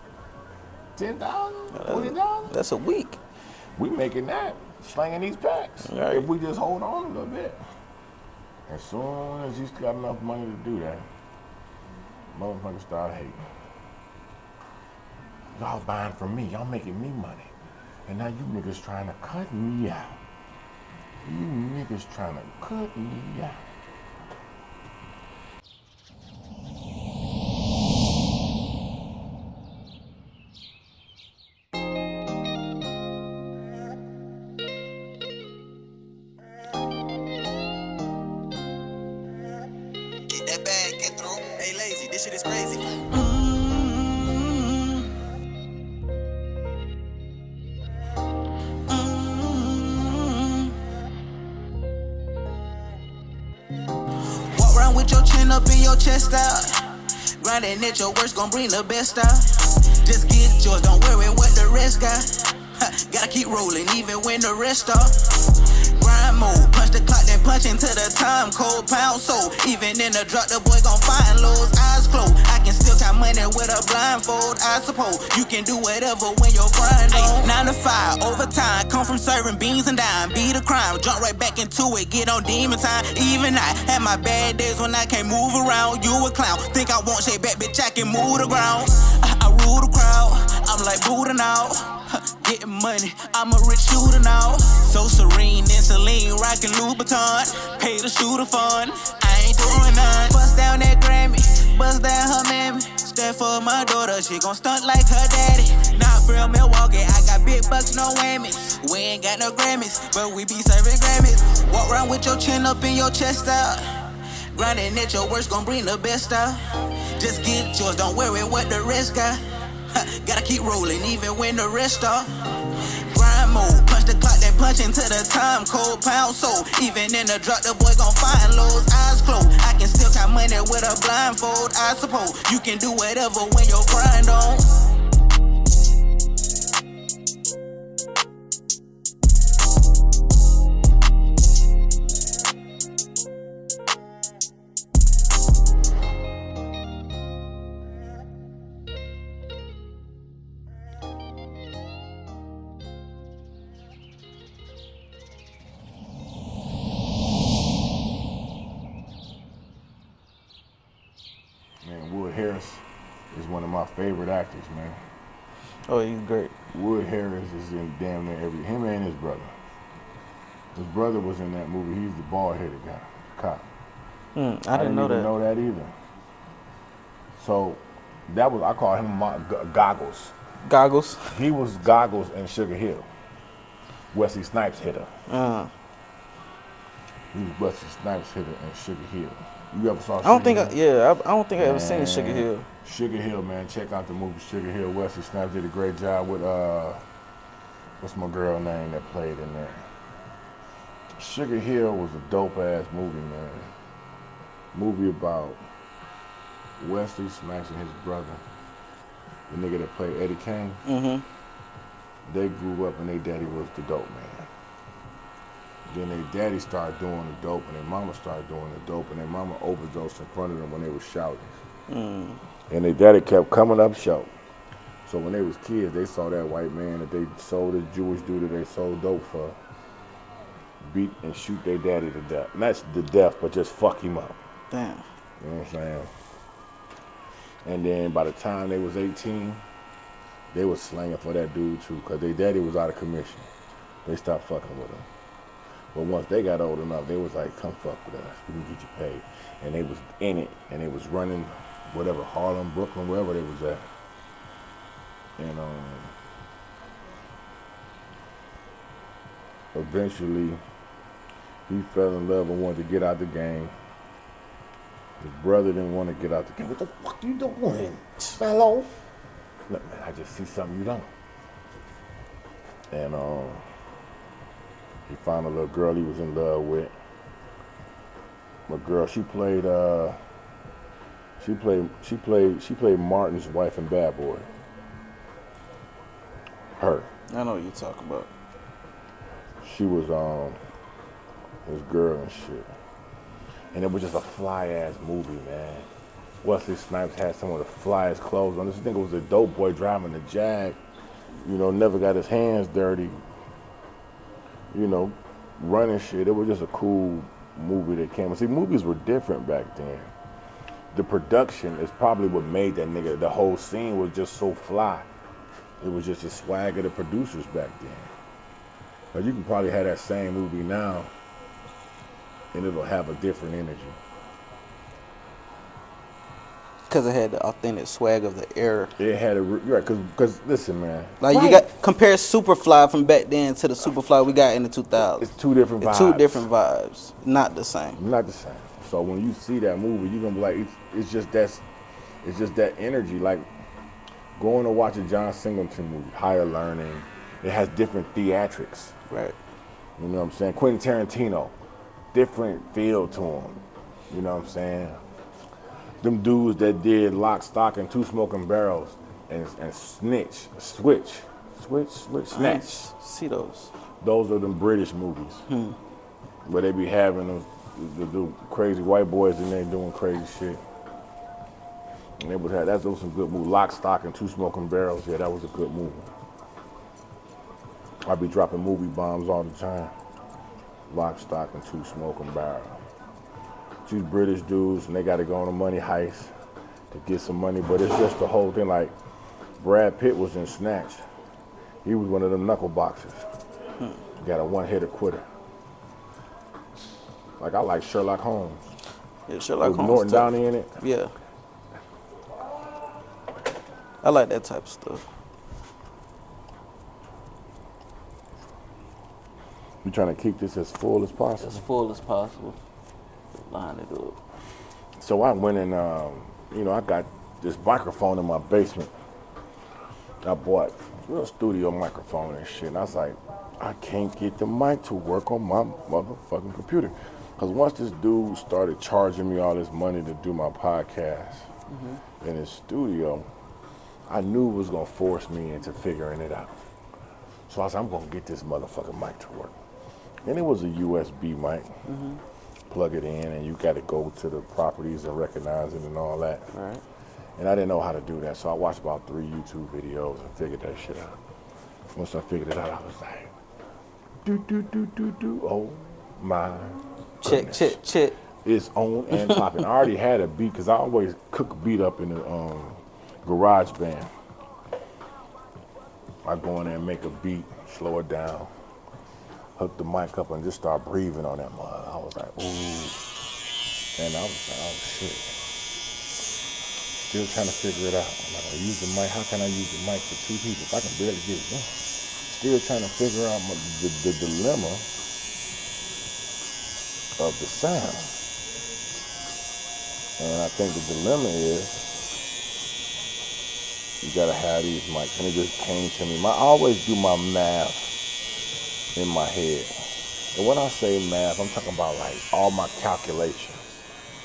10,000? 20,000? That's a week. We making that, slanging these packs. Right. If we just hold on a little bit. As soon as you got enough money to do that, motherfuckers start hating. Y'all buying from me, y'all making me money. And now you niggas trying to cut me out. You niggas trying to cut me out. Get that bag, get through. Hey, lazy, this shit is crazy. Walk around with your chin up and your chest out. Grinding at your worst, gon' bring the best out. Just get yours, don't worry what the rest got. Gotta keep rolling even when the rest off. Grind mode, punch the clock, then punch into the time code. Pound soul, even in the drop, the boy gon' find lows. Eyes closed, I can still count money with a blindfold. I suppose you can do whatever when you're grind on. 9 to 5, overtime, come from serving beans and dime. Beat a crime, jump right back into it, get on demon time. Even I had my bad days when I can't move around. You a clown, think I won't shake back, bitch, I can move the ground. I rule the crowd, I'm like Buddha now. Getting money, I'm a rich shooter now. So serene and Celine, rockin' Louboutin. Pay the shooter fun, I ain't doing none. Bust down that Grammy, bust down her mammy. Stand for my daughter, she gon' stunt like her daddy. Not from Milwaukee, I got big bucks, no whammies. We ain't got no Grammys, but we be serving Grammys. Walk around with your chin up and your chest out. Grinding at your worst, gon' bring the best out. Just get yours, don't worry what the rest got. Gotta keep rolling even when the rest off. Grind mode, punch the clock, then punch into the time code. Pound soul, even in the drop, the boy gon' find lows. Eyes closed, I can still count money with a blindfold. I suppose you can do whatever when you're grind on. Harris is one of my favorite actors, man. Oh, he's great. Wood Harris is in damn near him and his brother. His brother was in that movie. He's the bald-headed guy, cop. I didn't know that. Know that either. So that was, I call him Goggles. Goggles. He was Goggles in Sugar Hill. Wesley Snipes hitter. He was Wesley Snipes hitter in Sugar Hill. You ever saw? I don't think I ever seen Sugar Hill. Sugar Hill, man, check out the movie Sugar Hill. Wesley Snipes did a great job with what's my girl name that played in there? Sugar Hill was a dope ass movie, man. Movie about Wesley Snipes and his brother the nigga that played Eddie Kane, they grew up and their daddy was the dope man. Then their daddy started doing the dope and their mama started doing the dope and their mama overdosed in front of them when they were shouting. And their daddy kept coming up short. So when they was kids, they saw that white man that they sold, this Jewish dude that they sold dope for, beat and shoot their daddy to death. Not to death, but just fuck him up. Damn. You know what I'm saying? And then by the time they was 18, they was slanging for that dude too, because their daddy was out of commission. They stopped fucking with him. But once they got old enough, they was like, come fuck with us, we can get you paid. And they was in it, and they was running whatever, Harlem, Brooklyn, wherever they was at. And eventually, he fell in love and wanted to get out the game. His brother didn't want to get out the game. What the fuck you doing, fellow? Look, man, I just see something you don't. And he found a little girl he was in love with. My girl, she played Martin's wife in Bad Boy. Her. I know what you're talking about. She was this girl and shit. And it was just a fly-ass movie, man. Wesley Snipes had some of the flyest clothes on. This nigga was a dope boy driving the Jag. You know, never got his hands dirty. You know, running shit. It was just a cool movie that came. See, movies were different back then. The production is probably what made that nigga, the whole scene was just so fly. It was just the swag of the producers back then. But you can probably have that same movie now, and it'll have a different energy. Because it had the authentic swag of the era. It had a, right, because listen, man. Like, right. you got, compare Superfly from back then to the Superfly we got in the 2000s. It's two different vibes. It's two different vibes. Not the same. Not the same. So when you see that movie, you're going to be like, it's just that energy. Like, going to watch a John Singleton movie, Higher Learning, it has different theatrics. Right. You know what I'm saying? Quentin Tarantino, different feel to him. You know what I'm saying? Them dudes that did Lock, Stock, and Two Smoking Barrels and Snatch. See those. Those are them British movies. Where they be having the crazy white boys in there doing crazy shit. And they would have, those were some good movies. Lock, Stock, and Two Smoking Barrels. Yeah, that was a good movie. I be dropping movie bombs all the time. Lock, Stock, and Two Smoking Barrels. These British dudes, and they got to go on a money heist to get some money, but it's just the whole thing. Like, Brad Pitt was in Snatch. He was one of them knuckle boxers. Got a one-hitter quitter. Like, I like Sherlock Holmes. Yeah, Sherlock Holmes. Norton Downey in it. Yeah. I like that type of stuff. You trying to keep this as full as possible? As full as possible. Line it up. So I went and, I got this microphone in my basement. I bought a real studio microphone and shit. And I was like, I can't get the mic to work on my motherfucking computer. Because once this dude started charging me all this money to do my podcast in his studio, I knew it was going to force me into figuring it out. So I was like, I'm going to get this motherfucking mic to work. And it was a USB mic. Plug it in, and you got to go to the properties and recognize it and all that. Right. And I didn't know how to do that, so I watched about 3 YouTube videos and figured that shit out. Once I figured it out, I was like, oh my goodness. Check. It's on and popping. I already had a beat, because I always cook a beat up in the garage band. I go in there and make a beat, slow it down, hook the mic up, and just start breathing on that mother. I was like, ooh. And I was like, oh shit. Still trying to figure it out. I'm like, I use the mic. How can I use the mic for 2 people if I can barely get it one? Still trying to figure out the dilemma of the sound. And I think the dilemma is you gotta have these mics. And it just came to me. I always do my math in my head. And when I say math, I'm talking about like all my calculations.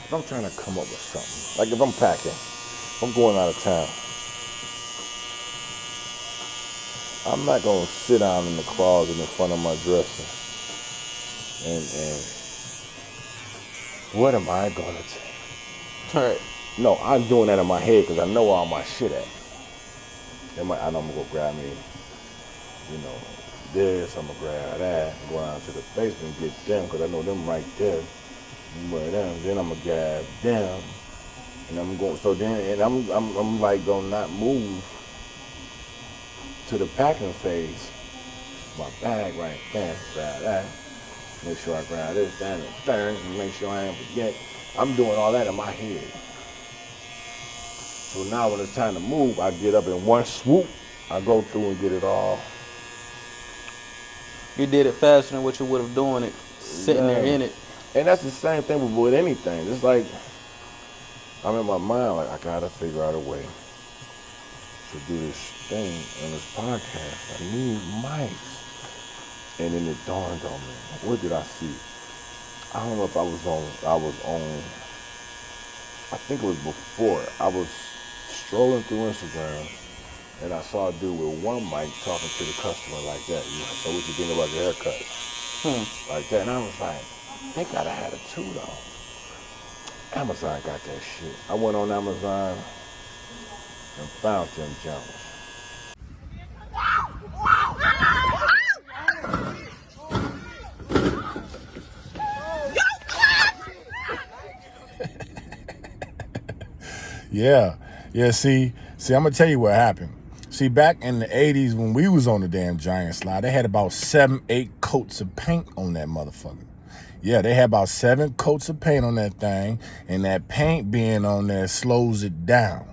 If I'm trying to come up with something, like if I'm packing, if I'm going out of town, I'm not gonna sit down in the closet in front of my dresser and what am I gonna take? All right. No, I'm doing that in my head because I know where all my shit at. I know I'm gonna go grab me, this, I'm gonna grab that, go down to the basement and get them because I know them right there. Then I'm gonna grab them, and I'm going. So then, and I'm like gonna not move to the packing phase. My bag right there, grab that. Make sure I grab this, that, and third, and make sure I ain't forget. I'm doing all that in my head. So now when it's time to move, I get up in one swoop. I go through and get it all. You did it faster than what you would have doing it sitting there in it. And that's the same thing with anything. It's like I'm in my mind like I gotta figure out a way to do this thing on this podcast. I need mics. And then it dawned on me. What did I see? I don't know if I was on, I think it was before. I was strolling through Instagram and I saw a dude with one mic talking to the customer like that. So what you think about your haircut? Like that. And I was like, they gotta have it too though. Amazon got that shit. I went on Amazon and found them Jones. Yeah. See, I'm gonna tell you what happened. See, back in the 80s when we was on the damn giant slide, they had about 7-8 coats of paint on that motherfucker. Yeah, they had about 7 coats of paint on that thing, and that paint being on there slows it down.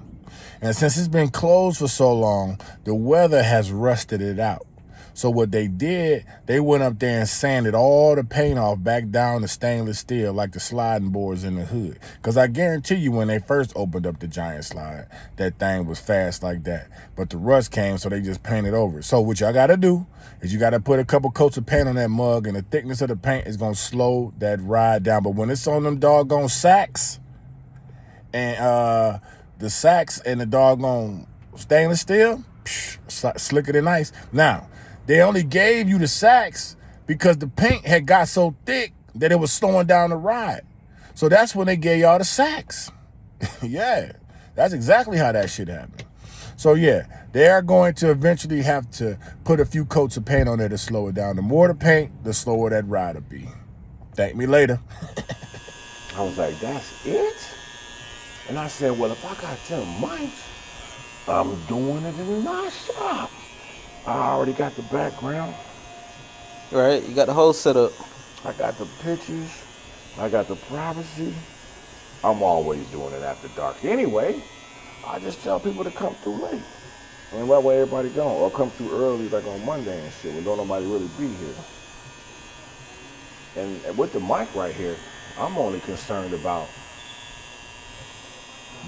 And since it's been closed for so long, the weather has rusted it out. So what they did, they went up there and sanded all the paint off back down to stainless steel like the sliding boards in the hood. Because I guarantee you when they first opened up the giant slide, that thing was fast like that. But the rust came, so they just painted over it. So what y'all got to do is you got to put a couple coats of paint on that mug, and the thickness of the paint is going to slow that ride down. But when it's on them doggone sacks, and the sacks and the doggone stainless steel, slicker than ice. Now, they only gave you the sacks because the paint had got so thick that it was slowing down the ride. So that's when they gave y'all the sacks. Yeah, that's exactly how that shit happened. So yeah, they are going to eventually have to put a few coats of paint on there to slow it down. The more the paint, the slower that ride will be. Thank me later. I was like, that's it? And I said, well, if I got 10 mics, I'm doing it in my shop. I already got the background. Right, you got the whole setup. I got the pictures. I got the privacy. I'm always doing it after dark. Anyway, I just tell people to come through late. And that way everybody gone. Or come through early like on Monday and shit when don't nobody really be here. And with the mic right here, I'm only concerned about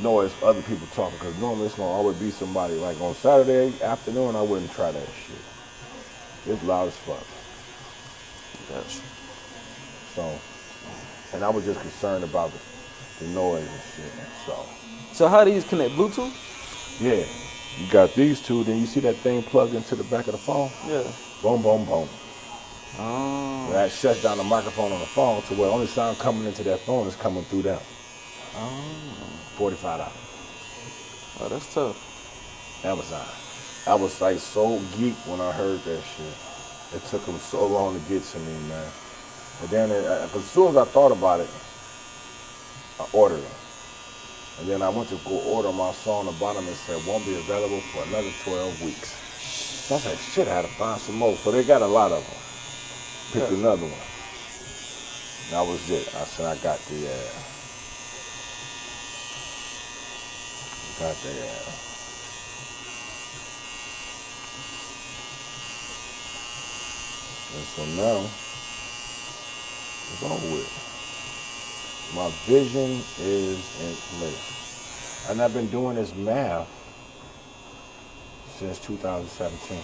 noise other people talking, because normally it's gonna always be somebody. Like on Saturday afternoon, I wouldn't try that shit. It's loud as fuck. Gotcha. So, and I was just concerned about the noise and shit. So how do these connect? Bluetooth? Yeah, you got these two. Then you see that thing plugged into the back of the phone? Yeah. Boom, boom, boom. Oh. That shuts down the microphone on the phone to where only sound coming into that phone is coming through them. Oh. $45. Oh, that's tough. Amazon. I was like so geeked when I heard that shit. It took them so long to get to me, man. And then as soon as I thought about it, I ordered it. And then I went to go order my song on the bottom and said won't be available for another 12 weeks. So I said, shit, I had to find some more. So they got a lot of them. Picked another one. And that was it. I said, I got the and so now it's over with. My vision is in place. And I've been doing this math since 2017,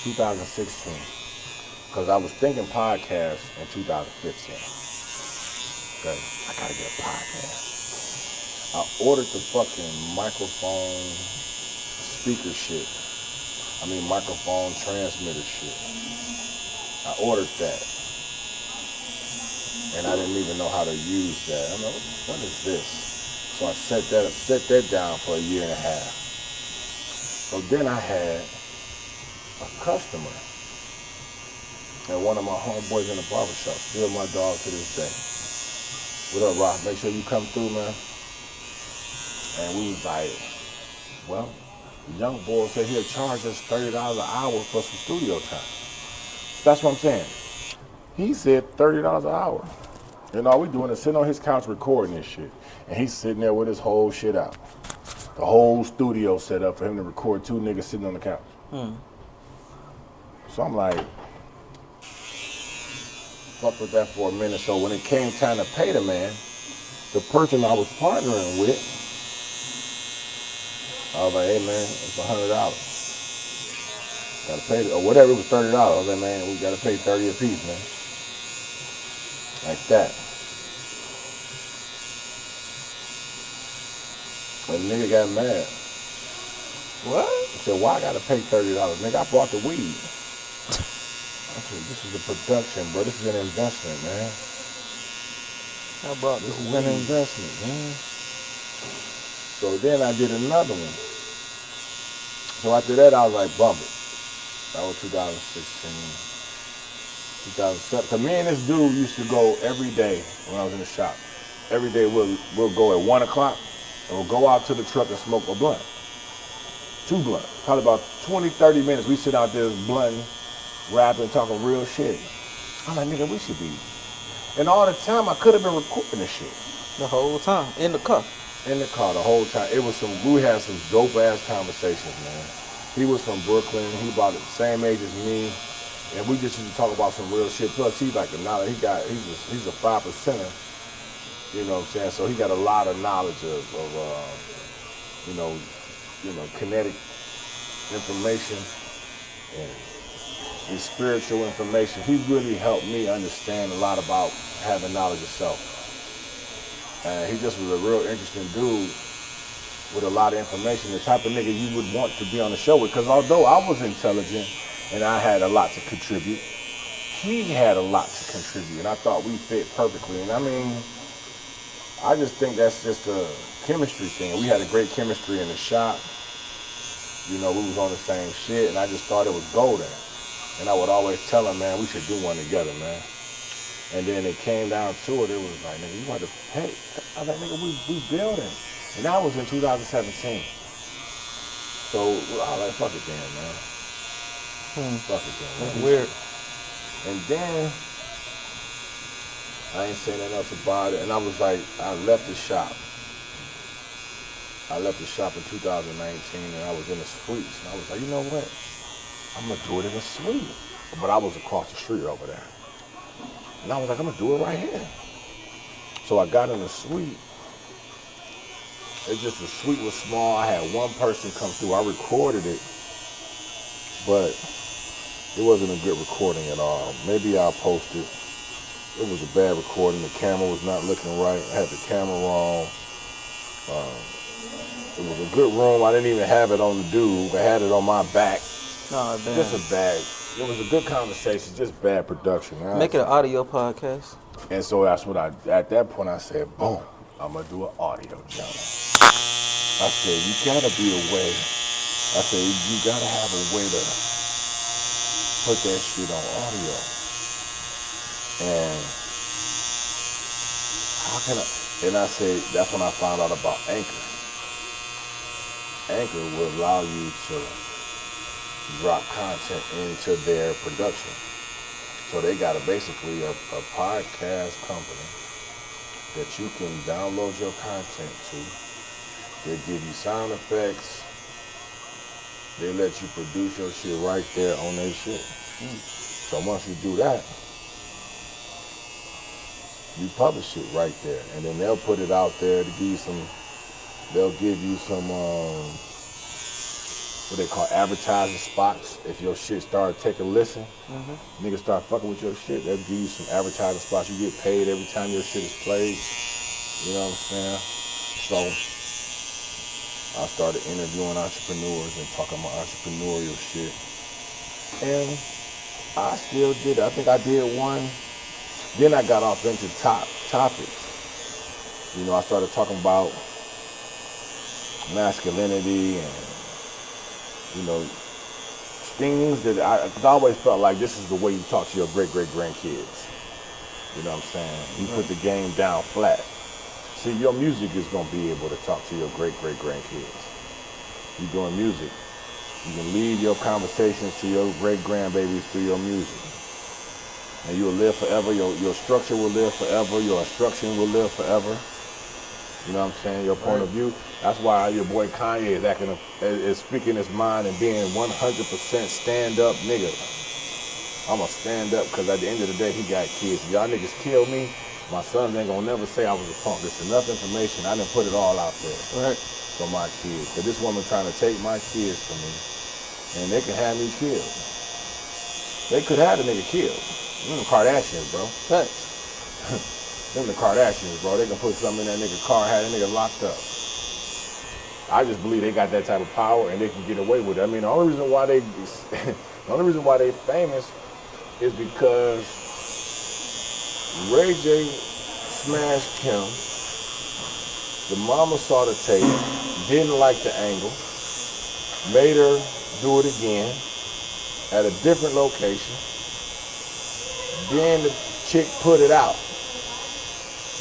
2016. Because I was thinking podcast in 2015. Okay, I gotta get a podcast. I ordered the fucking microphone speaker shit. microphone transmitter shit. I ordered that. And I didn't even know how to use that. I'm like, what is this? So I set that down for a year and a half. So then I had a customer. And one of my homeboys in the barbershop, still my dog to this day. What up, Rock? Make sure you come through, man. And we was like, well, the young boy said he'll charge us $30 an hour for some studio time. That's what I'm saying. He said $30 an hour. And all we doing is sitting on his couch recording this shit. And he's sitting there with his whole shit out. The whole studio set up for him to record two niggas sitting on the couch. So I'm like, fuck with that for a minute. So when it came time to pay the man, the person I was partnering with, I was like, hey man, it's $100. Gotta pay, or whatever, it was $30. I was like, man, we gotta pay 30 a piece, man. Like that. And the nigga got mad. What? He said, why I gotta pay $30? Nigga, I bought the weed. I said, this is a production, bro. This is an investment, man. I brought This is an investment, man. So then I did another one. So after that, I was like, bump it. That was 2016, 2007. Cause me and this dude used to go every day when I was in the shop. Every day we'll go at 1 o'clock and we'll go out to the truck and smoke a blunt. 2 blunts. Probably about 20, 30 minutes. We sit out there blunting, rapping, talking real shit. I'm like, nigga, we should be. And all the time I could have been recording this shit. The whole time in the car. In the car the whole time. It was we had some dope ass conversations, man. He was from Brooklyn. He about the same age as me, and we just used to talk about some real shit. Plus, he's like a knowledge. He's a 5%er. You know what I'm saying? So he got a lot of knowledge of kinetic information and spiritual information. He really helped me understand a lot about having knowledge of self. And he just was a real interesting dude with a lot of information, the type of nigga you would want to be on the show with. Because although I was intelligent and I had a lot to contribute, he had a lot to contribute, and I thought we fit perfectly. And I mean, I just think that's just a chemistry thing. We had a great chemistry in the shop. You know, we was on the same shit, and I just thought it was golden. And I would always tell him, man, we should do one together, man. And then it came down to it, it was like, nigga, you want to pay? I was like, nigga, we building. And that was in 2017. So I was like, fuck it then, man. Fuck it then, man. That's weird. And then I ain't saying nothing else about it. And I was like, I left the shop. I left the shop in 2019, and I was in the suites. And I was like, you know what? I'm going to do it in the suite. But I was across the street over there. And I was like, I'm going to do it right here. So I got in the suite. It's just the suite was small. I had one person come through. I recorded it, but it wasn't a good recording at all. Maybe I'll post it. It was a bad recording. The camera was not looking right. I had the camera wrong. It was a good room. I didn't even have it on the dude. I had it on my back. Oh, damn. Just a bad. It was a good conversation, just bad production. Make it an audio podcast. And so that's what at that point I said, boom, I'm gonna do an audio job. I said, you gotta be a way. I said, you gotta have a way to put that shit on audio. And how can I? And I said, that's when I found out about Anchor. Anchor will allow you to drop content into their production. So they got basically a podcast company that you can download your content to. They give you sound effects. They let you produce your shit right there on their shit. So once you do that, you publish it right there. And then they'll put it out there to give you some, they'll give you some, what they call advertising spots. If your shit start taking a listen, niggas start fucking with your shit, they'll give you some advertising spots. You get paid every time your shit is played. You know what I'm saying? So I started interviewing entrepreneurs and talking about entrepreneurial shit. And I still did it. I think I did one. Then I got off into topics. You know, I started talking about masculinity and, you know, things that cause I always felt like this is the way you talk to your great-great-grandkids. You know what I'm saying? You put the game down flat. See, your music is going to be able to talk to your great-great-grandkids. You're doing music. You can lead your conversations to your great-grandbabies through your music. And you will live forever. Your structure will live forever. Your instruction will live forever. You know what I'm saying? Your point of view. That's why your boy Kanye is speaking his mind and being 100% stand-up nigga. I'm a stand-up because at the end of the day, he got kids. Y'all niggas kill me, my sons ain't gonna never say I was a punk. There's enough information. I didn't put it all out there for my kids. Because this woman trying to take my kids from me, and they can have me killed. They could have the nigga killed. Them the Kardashians, bro. Them the Kardashians, bro. They can put something in that nigga car, have that nigga locked up. I just believe they got that type of power and they can get away with it. I mean, the only reason why they famous is because Ray J smashed Kim. The mama saw the tape, didn't like the angle, made her do it again at a different location. Then the chick put it out.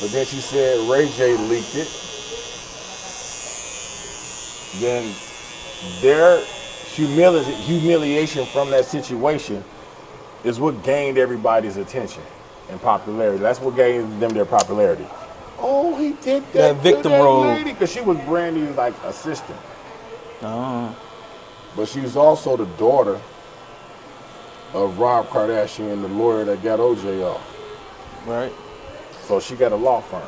But then she said Ray J leaked it. Then their humiliation from that situation is what gained everybody's attention and popularity. That's what gave them their popularity. Oh, he did that victim to that role. lady, because she was Brandy's like assistant. Oh. But she was also the daughter of Rob Kardashian, the lawyer that got OJ off. Right. So she got a law firm.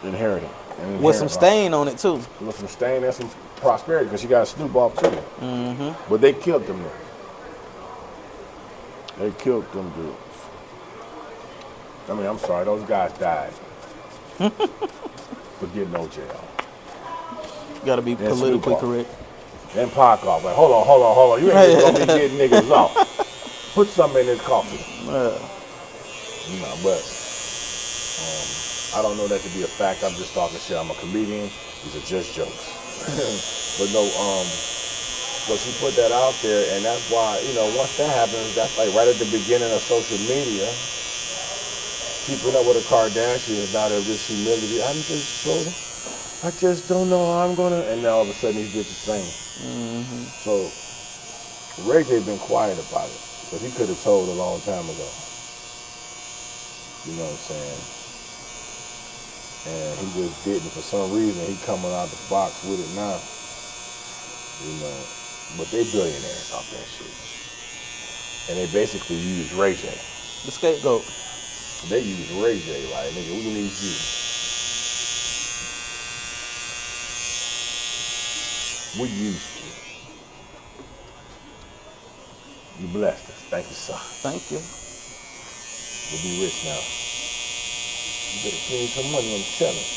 Inheriting. With some stain on it too. With some stain and some prosperity, because she got a Snoop off too. Mm-hmm. But they killed them niggas. They killed them dudes. I mean, I'm sorry, those guys died for getting OJ off. Gotta be Then politically Snoop correct. Then Pac off. Like, hold on. You ain't just gonna be getting niggas off. Put something in this coffee. You know, but I don't know that to be a fact. I'm just talking shit. I'm a comedian. These are just jokes. But no, but she put that out there, and that's why, you know, once that happens, that's like right at the beginning of social media. Keeping up with the Kardashians, now they're just humility. I just don't know how I'm gonna, and now all of a sudden these bitches singing. Mm-hmm. So Ray J been quiet about it, because he could have told a long time ago. You know what I'm saying? And he just didn't. For some reason, he coming out the box with it now. You know, but they billionaires off that shit. And they basically use Ray J. The scapegoat. They use Ray J, like, nigga, we need you. We used you. You blessed us. Thank you, sir. Thank you. We'll be rich now. You better give me some money, I'm telling.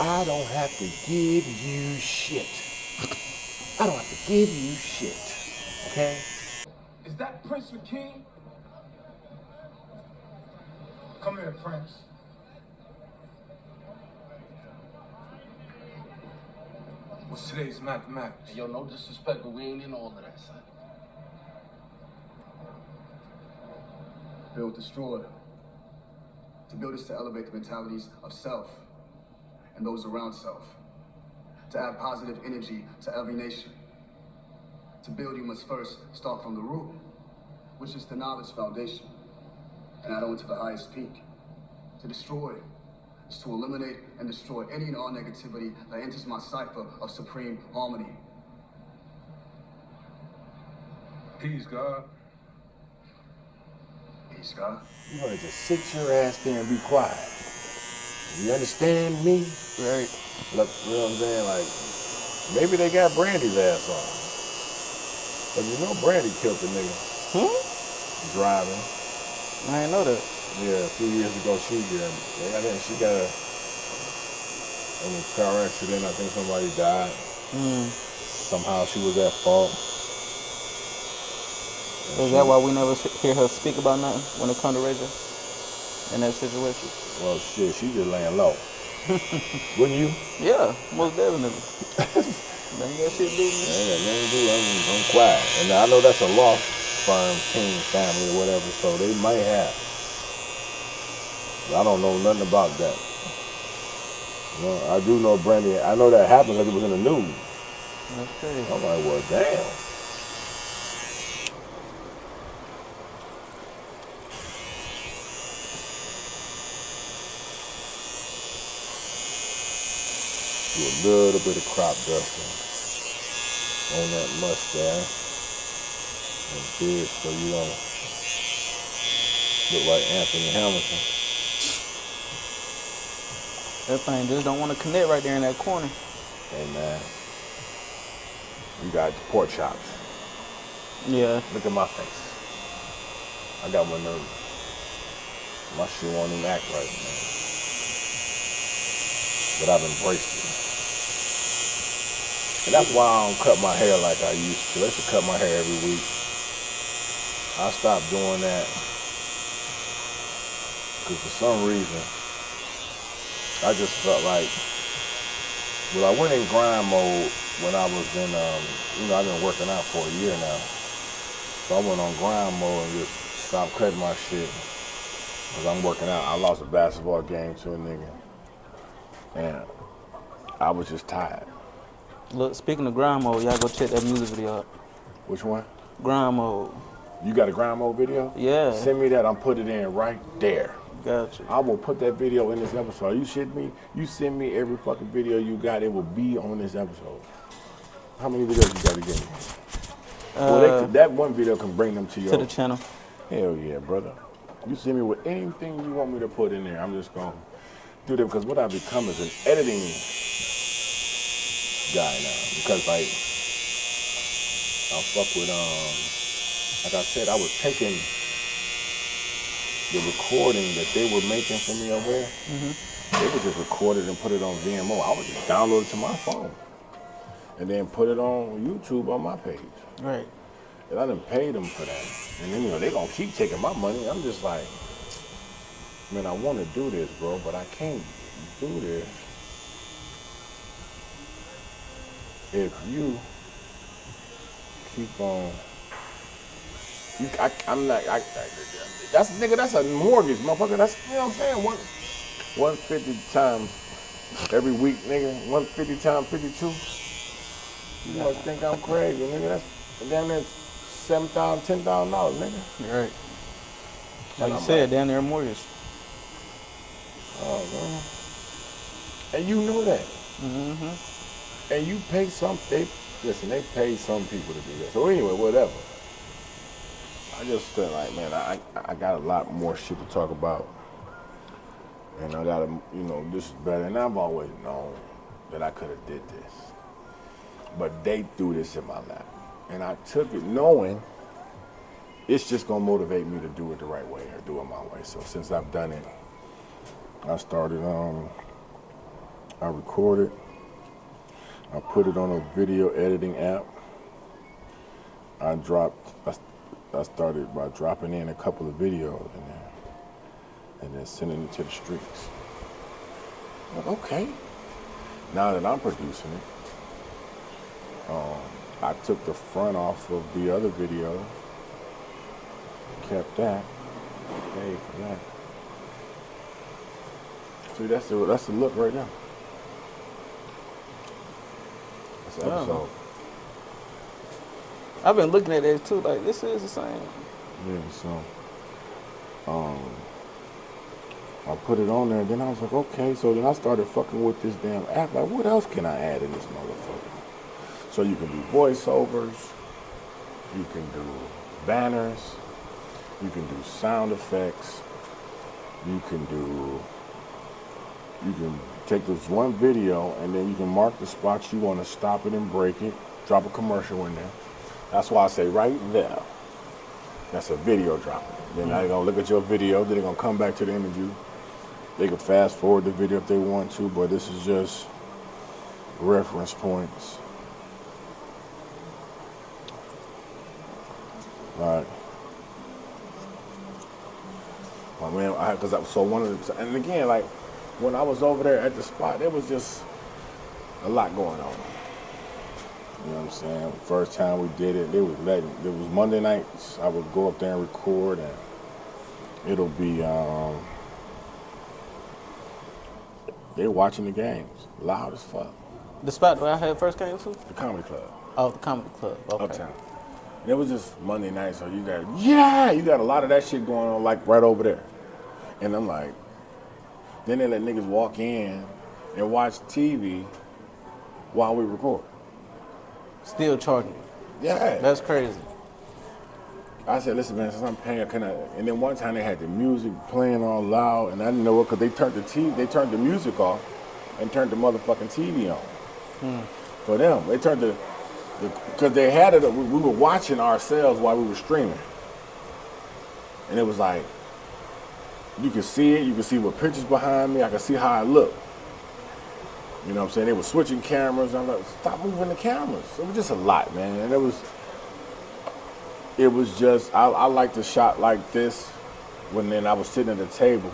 I don't have to give you shit. I don't have to give you shit. Okay? Is that Prince the King? Come here, Prince. What's today's mathematics? Hey, yo, no disrespect, but we ain't in all of that, son. Build, destroy. To build is to elevate the mentalities of self and those around self. To add positive energy to every nation. To build, you must first start from the root, which is the knowledge foundation, and add on to the highest peak. To destroy is to eliminate and destroy any and all negativity that enters my cipher of supreme harmony. Peace, God. Peace, God. You wanna just sit your ass there and be quiet. You understand me? Right. Look, you know what I'm saying? Like, maybe they got Brandy's ass on. But you know Brandy killed the nigga. Driving. I didn't know that. Yeah, a few years ago she got in a car accident. I think somebody died. Somehow she was at fault. So is that why we never hear her speak about nothing when it comes to Ray J in that situation? Well, shit, she just laying low. Wouldn't you? Yeah, most definitely. Ain't that shit do me? Ain't got nothing to do. I'm quiet. And I know that's a loss from King family or whatever, so they might have. But I don't know nothing about that. You know, I do know Brandy. I know that happened because it was in the news. Okay. I'm like, well, damn. Do a little bit of crop dusting on that mustache and beard so you don't look like Anthony Hamilton. That thing just don't want to connect right there in that corner. Hey man, you got pork chops. Yeah. Look at my face. I got one of those. My shit won't even act right, man. But I've embraced it. And that's why I don't cut my hair like I used to. I used to cut my hair every week. I stopped doing that because for some reason, I just felt like, well, I went in grind mode when I was in, I've been working out for a year now. So I went on grind mode and just stopped cutting my shit because I'm working out. I lost a basketball game to a nigga. And I was just tired. Look, speaking of grind mode, y'all go check that music video out. Which one? Grind mode. You got a grind mode video? Yeah. Send me that. I'm putting it in right there. Gotcha. I will put that video in this episode. Are you shitting me? You send me every fucking video you got. It will be on this episode. How many videos you got to give me? Well, that one video can bring them to your... To the channel. Hell yeah, brother. You send me with anything you want me to put in there. I'm just going to do that because what I become is an editing guy now. Because, like, I'll fuck with, like I said, I was taking the recording that they were making for me over there. They would just record it and put it on VMO. I would just download it to my phone and then put it on YouTube on my page. Right. And I done paid them for that. And then, they gonna keep taking my money. I'm just like, man, I wanna do this, bro, but I can't do this if you keep on, that's a mortgage, motherfucker. That's, you know what I'm saying? 150 times every week, nigga. 150 times 52. You must think I'm crazy, nigga. That's damn near $7,000, $10,000, nigga. Right. Like you said, down there a mortgage. Oh, man. And you know that. And you pay they pay some people to do that. So anyway, whatever. I just feel like, man, I got a lot more shit to talk about. And I gotta, this is better. And I've always known that I could have did this. But they threw this in my lap. And I took it knowing it's just gonna motivate me to do it the right way or do it my way. So since I've done it, I started, I recorded, I put it on a video editing app. I started by dropping in a couple of videos in there and then sending it to the streets. Like, okay. Now that I'm producing it, I took the front off of the other video, kept that, paid for that. See, that's the look right now. That's the episode. I've been looking at it too, like this is the same. Yeah, so I put it on there, and then I was like, okay, so then I started fucking with this damn app. Like, what else can I add in this motherfucker? So you can do voiceovers, you can do banners, you can do sound effects, you can take this one video and then you can mark the spots you want to stop it and break it, drop a commercial in there. That's why I say right there, that's a video dropping. Then they're gonna look at your video, then they're gonna come back to the interview. They can fast forward the video if they want to, but this is just reference points. Right. My man, so one of the, and again, like when I was over there at the spot, there was just a lot going on. You know what I'm saying? First time we did it, it was Monday nights. I would go up there and record, and it'll be they're watching the games loud as fuck. The spot where I had first came to? The comedy club. Oh, the comedy club. Okay. Uptown. And it was just Monday night, so you got a lot of that shit going on like right over there. And I'm like, then they let niggas walk in and watch TV while we record. Still charging. Yeah. That's crazy. I said, listen, man, since I'm paying, and then one time they had the music playing all loud, and I didn't know what, because they turned the music off and turned the motherfucking TV on. For them, they turned because they had it, we were watching ourselves while we were streaming. And it was like, you could see it, you could see what pictures behind me, I could see how I look. You know what I'm saying? They were switching cameras. I'm like, stop moving the cameras. It was just a lot, man. And it was just, I like the shot like this when then I was sitting at the table.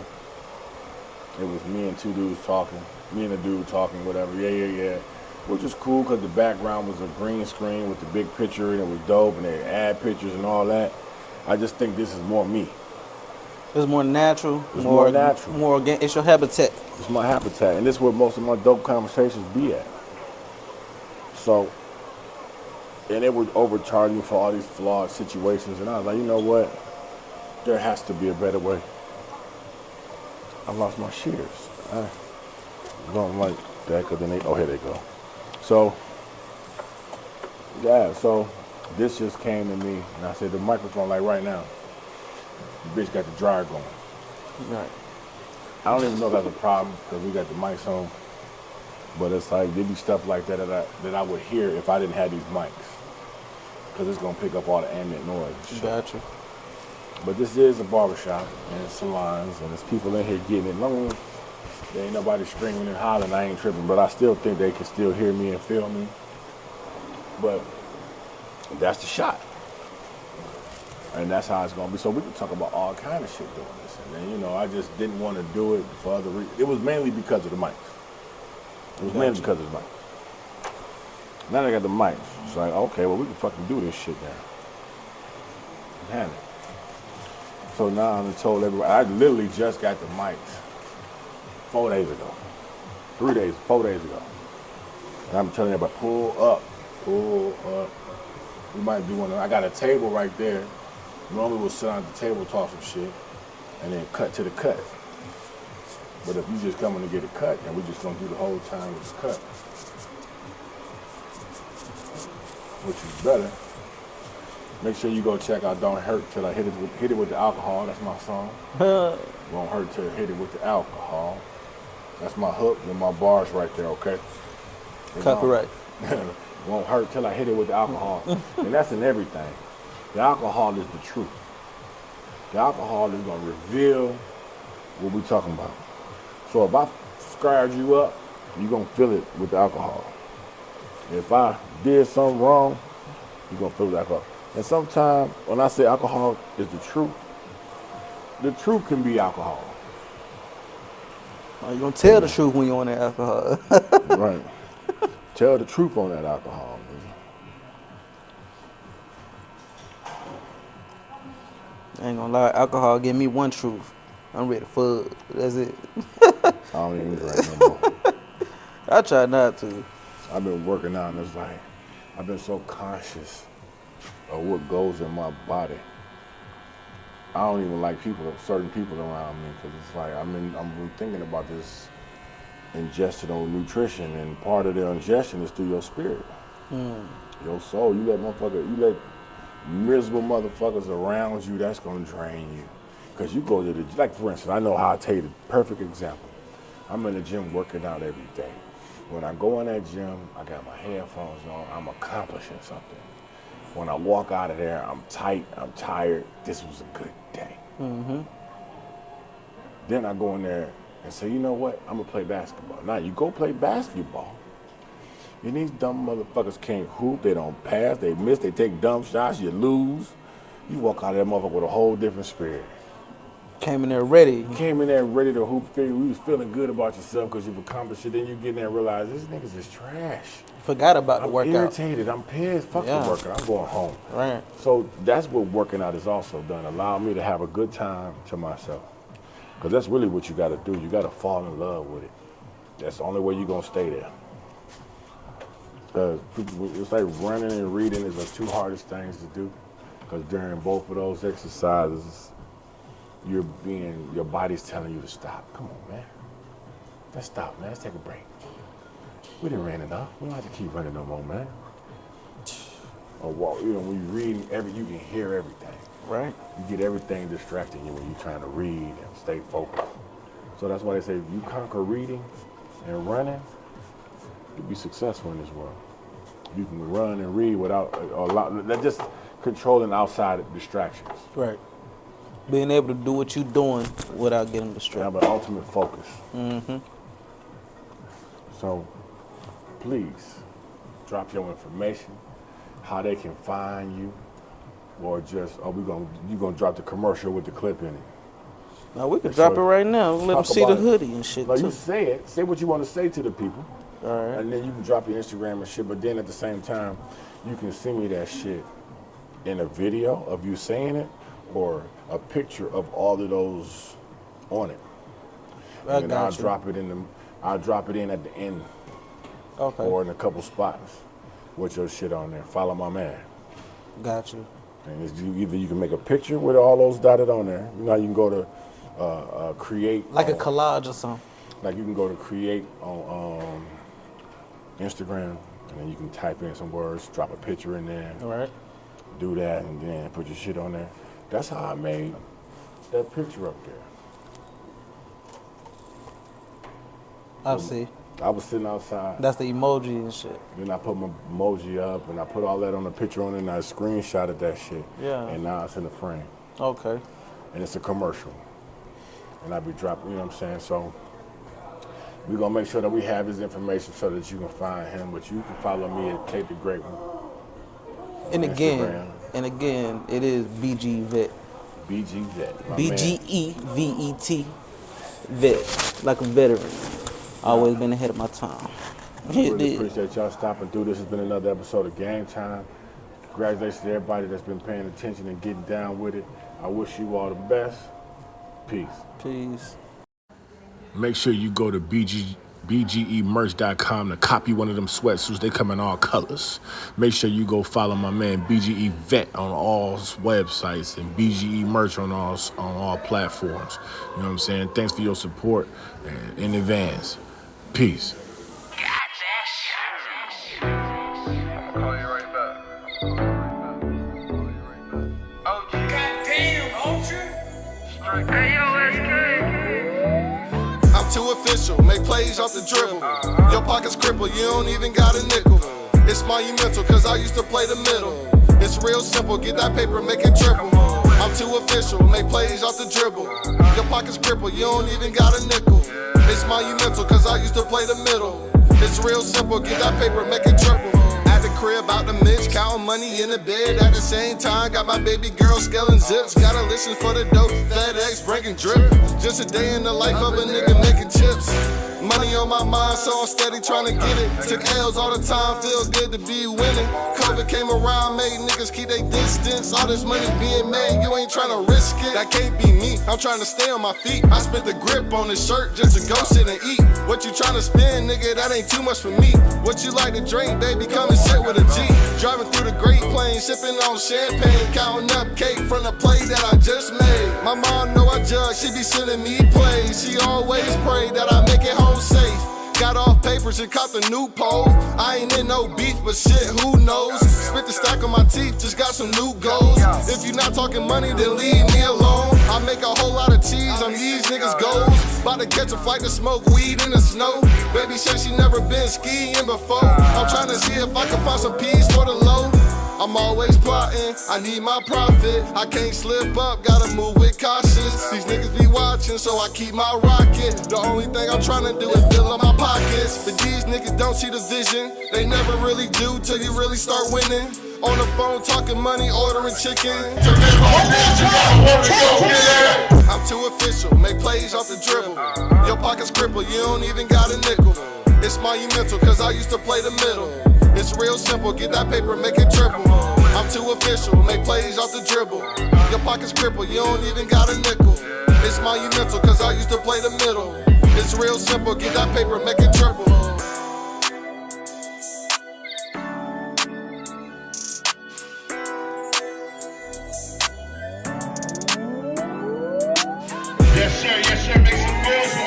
It was me and two dudes talking, me and a dude talking, whatever. Yeah. Which was cool because the background was a green screen with the big picture and it was dope and they add pictures and all that. I just think this is more me. It's more natural. It's more natural. More organic. It's your habitat. It's my habitat, and this is where most of my dope conversations be at. So, and they would overcharge me for all these flawed situations, and I was like, you know what? There has to be a better way. I lost my shears. I don't like that because then here they go. So, yeah, so this just came to me, and I said, the microphone, like right now, the bitch got the dryer going. Right. I don't even know if that's a problem because we got the mics on, but it's like there'd be stuff like that that I would hear if I didn't have these mics, because it's gonna pick up all the ambient noise. Gotcha. But this is a barbershop and salons, and there's people in here getting it long. There ain't nobody screaming and hollering. I ain't tripping, but I still think they can still hear me and feel me. But that's the shot. And that's how it's going to be. So we can talk about all kind of shit doing this. And then, I just didn't want to do it for other reasons. It was mainly because of the mics. It was mainly because of the mics. Now they got the mics. It's like, okay, well, we can fucking do this shit now. Hand it. So now I'm told everybody, I literally just got the mics 4 days ago. 4 days ago. And I'm telling everybody, pull up. We might do one. I got a table right there. Normally we'll sit on the table, talk some shit, and then cut to the cut. But if you just coming to get a cut, then we're just gonna do the whole time with the cut. Which is better. Make sure you go check out Don't Hurt Till I Hit It With the Alcohol. That's my song. Won't hurt till I hit it with the alcohol. That's my hook and my bars right there, okay? Copyright. Won't hurt till I hit it with the alcohol. And that's in everything. The alcohol is the truth. The alcohol is going to reveal what we're talking about. So if I scarred you up, you're going to feel it with the alcohol. If I did something wrong, you're going to feel it with alcohol. And sometimes when I say alcohol is the truth can be alcohol. Oh, you're going to tell the truth when you're on that alcohol. Right. Tell the truth on that alcohol, man. I ain't gonna lie, alcohol give me one truth. I'm ready to fuck. That's it. I don't even drink no more. I try not to. I've been working out and it's like, I've been so conscious of what goes in my body. I don't even like certain people around me, because it's like, I'm thinking about this ingestional nutrition, and part of the ingestion is through your spirit. Your soul. You let miserable motherfuckers around you, that's gonna drain you. Because you go to like for instance, I know how I tell you the perfect example. I'm in the gym working out every day. When I go in that gym, I got my headphones on, I'm accomplishing something. When I walk out of there, I'm tight, I'm tired, this was a good day. Then I go in there and say, you know what, I'm gonna play basketball. Now you go play basketball, And these dumb motherfuckers can't hoop, they don't pass, they miss, they take dumb shots, you lose. You walk out of that motherfucker with a whole different spirit. Came in there ready. Came in there ready to hoop. You was feeling good about yourself because you've accomplished it. Then you get in there and realize this niggas is trash. Forgot about the workout. I'm irritated. I'm pissed. Fuck the workout. I'm going home. Right. So that's what working out has also done. Allow me to have a good time to myself. Because that's really what you got to do. You got to fall in love with it. That's the only way you're going to stay there. It's like running and reading is the two hardest things to do. Because during both of those exercises, your body's telling you to stop. Come on, man. Let's stop, man. Let's take a break. We didn't ran enough. We don't have to keep running no more, man. Or walk. You know, when you're reading, you can hear everything. Right. You get everything distracting you when you're trying to read and stay focused. So that's why they say if you conquer reading and running, you'll be successful in this world. You can run and read without a lot. That's just controlling outside distractions. Right. Being able to do what you're doing without getting distracted. Have an ultimate focus. Mm-hmm. So, please, drop your information, how they can find you, or just, you gonna drop the commercial with the clip in it. Now we can drop it right now. Let them see the hoodie and shit No, too. you say it. Say what you want to say to the people. All right. And then you can drop your Instagram and shit, but then at the same time, you can send me that shit in a video of you saying it, or a picture of all of those on it. And then I'll drop it in at the end. Okay. Or in a couple spots with your shit on there. Follow my man. Got you. And it's either you can make a picture with all those dotted on there. You know, you can go to create. Like a collage or something. Like you can go to create on Instagram, and then you can type in some words, drop a picture in there. All right. Do that, and then put your shit on there. That's how I made that picture up there. I see. I was sitting outside. That's the emoji and shit. Then I put my emoji up, and I put all that on the picture on it, and I screenshotted that shit. Yeah. And now it's in the frame. Okay. And it's a commercial. And I be dropping, you know what I'm saying? So we're gonna make sure that we have his information so that you can find him, but you can follow me at T8DAGR81. And again, it is BG Vet. BG Vet. BGE VET Vet. Like a veteran. Always been ahead of my time. I really appreciate y'all stopping through. This has been another episode of Game Time. Congratulations to everybody that's been paying attention and getting down with it. I wish you all the best. Peace. Peace. Make sure you go to BGEmerch.com to copy one of them sweatsuits. They come in all colors. Make sure you go follow my man BGE Vet on all websites and BGE Merch on all platforms. You know what I'm saying? Thanks for your support in advance. Peace. I'm too official, make plays off the dribble. Your pockets crippled, you don't even got a nickel. It's monumental, cause I used to play the middle. It's real simple, get that paper, make it triple. I'm too official, make plays off the dribble. Your pockets crippled, you don't even got a nickel. It's monumental, cause I used to play the middle. It's real simple, get that paper, make it triple. At the crib, out the mix, counting money in the bed. At the same time, got my baby girl scaling zips. Gotta listen for the dope, FedEx breaking drip. Just a day in the life of a nigga making chips. Money on my mind, so I'm steady trying to get it. Took L's all the time, feel good to be winning. COVID came around, made niggas keep their distance. All this money being made, you ain't trying to risk it. That can't be me, I'm trying to stay on my feet. I spent the grip on this shirt just to go sit and eat. What you trying to spend, nigga, that ain't too much for me. What you like to drink, baby, come and sit with a G. Driving through the Great Plains, sipping on champagne, counting up cake from the plate that I just made. My mom know I judge, she be sending me plays. She always pray that I make it home safe. Got off papers and caught the new pole. I ain't in no beef, but shit, who knows? Spit the stack on my teeth, just got some new goals. If you not talking money, then leave me alone. I make a whole lot of cheese on these niggas' goals. About to catch a flight to smoke weed in the snow. Baby said she never been skiing before. I'm trying to see if I can find some peas for the low. I'm I'm always plotting, I need my profit. I can't slip up, gotta move with caution. These niggas be watching, so I keep my rocket. The only thing I'm trying to do is fill up my pockets. But these niggas don't see the vision. They never really do till you really start winning. On the phone talking money, ordering chicken. To live on this, you gotta wanna go get it. I'm too official, make plays off the dribble. Your pocket's crippled, you don't even got a nickel. It's monumental, cause I used to play the middle. It's real simple, get that paper, make it triple. I'm too official, make plays off the dribble. Your pocket's crippled, you don't even got a nickel. It's monumental, cause I used to play the middle. It's real simple, get that paper, make it triple. Yes, sir, make some noise.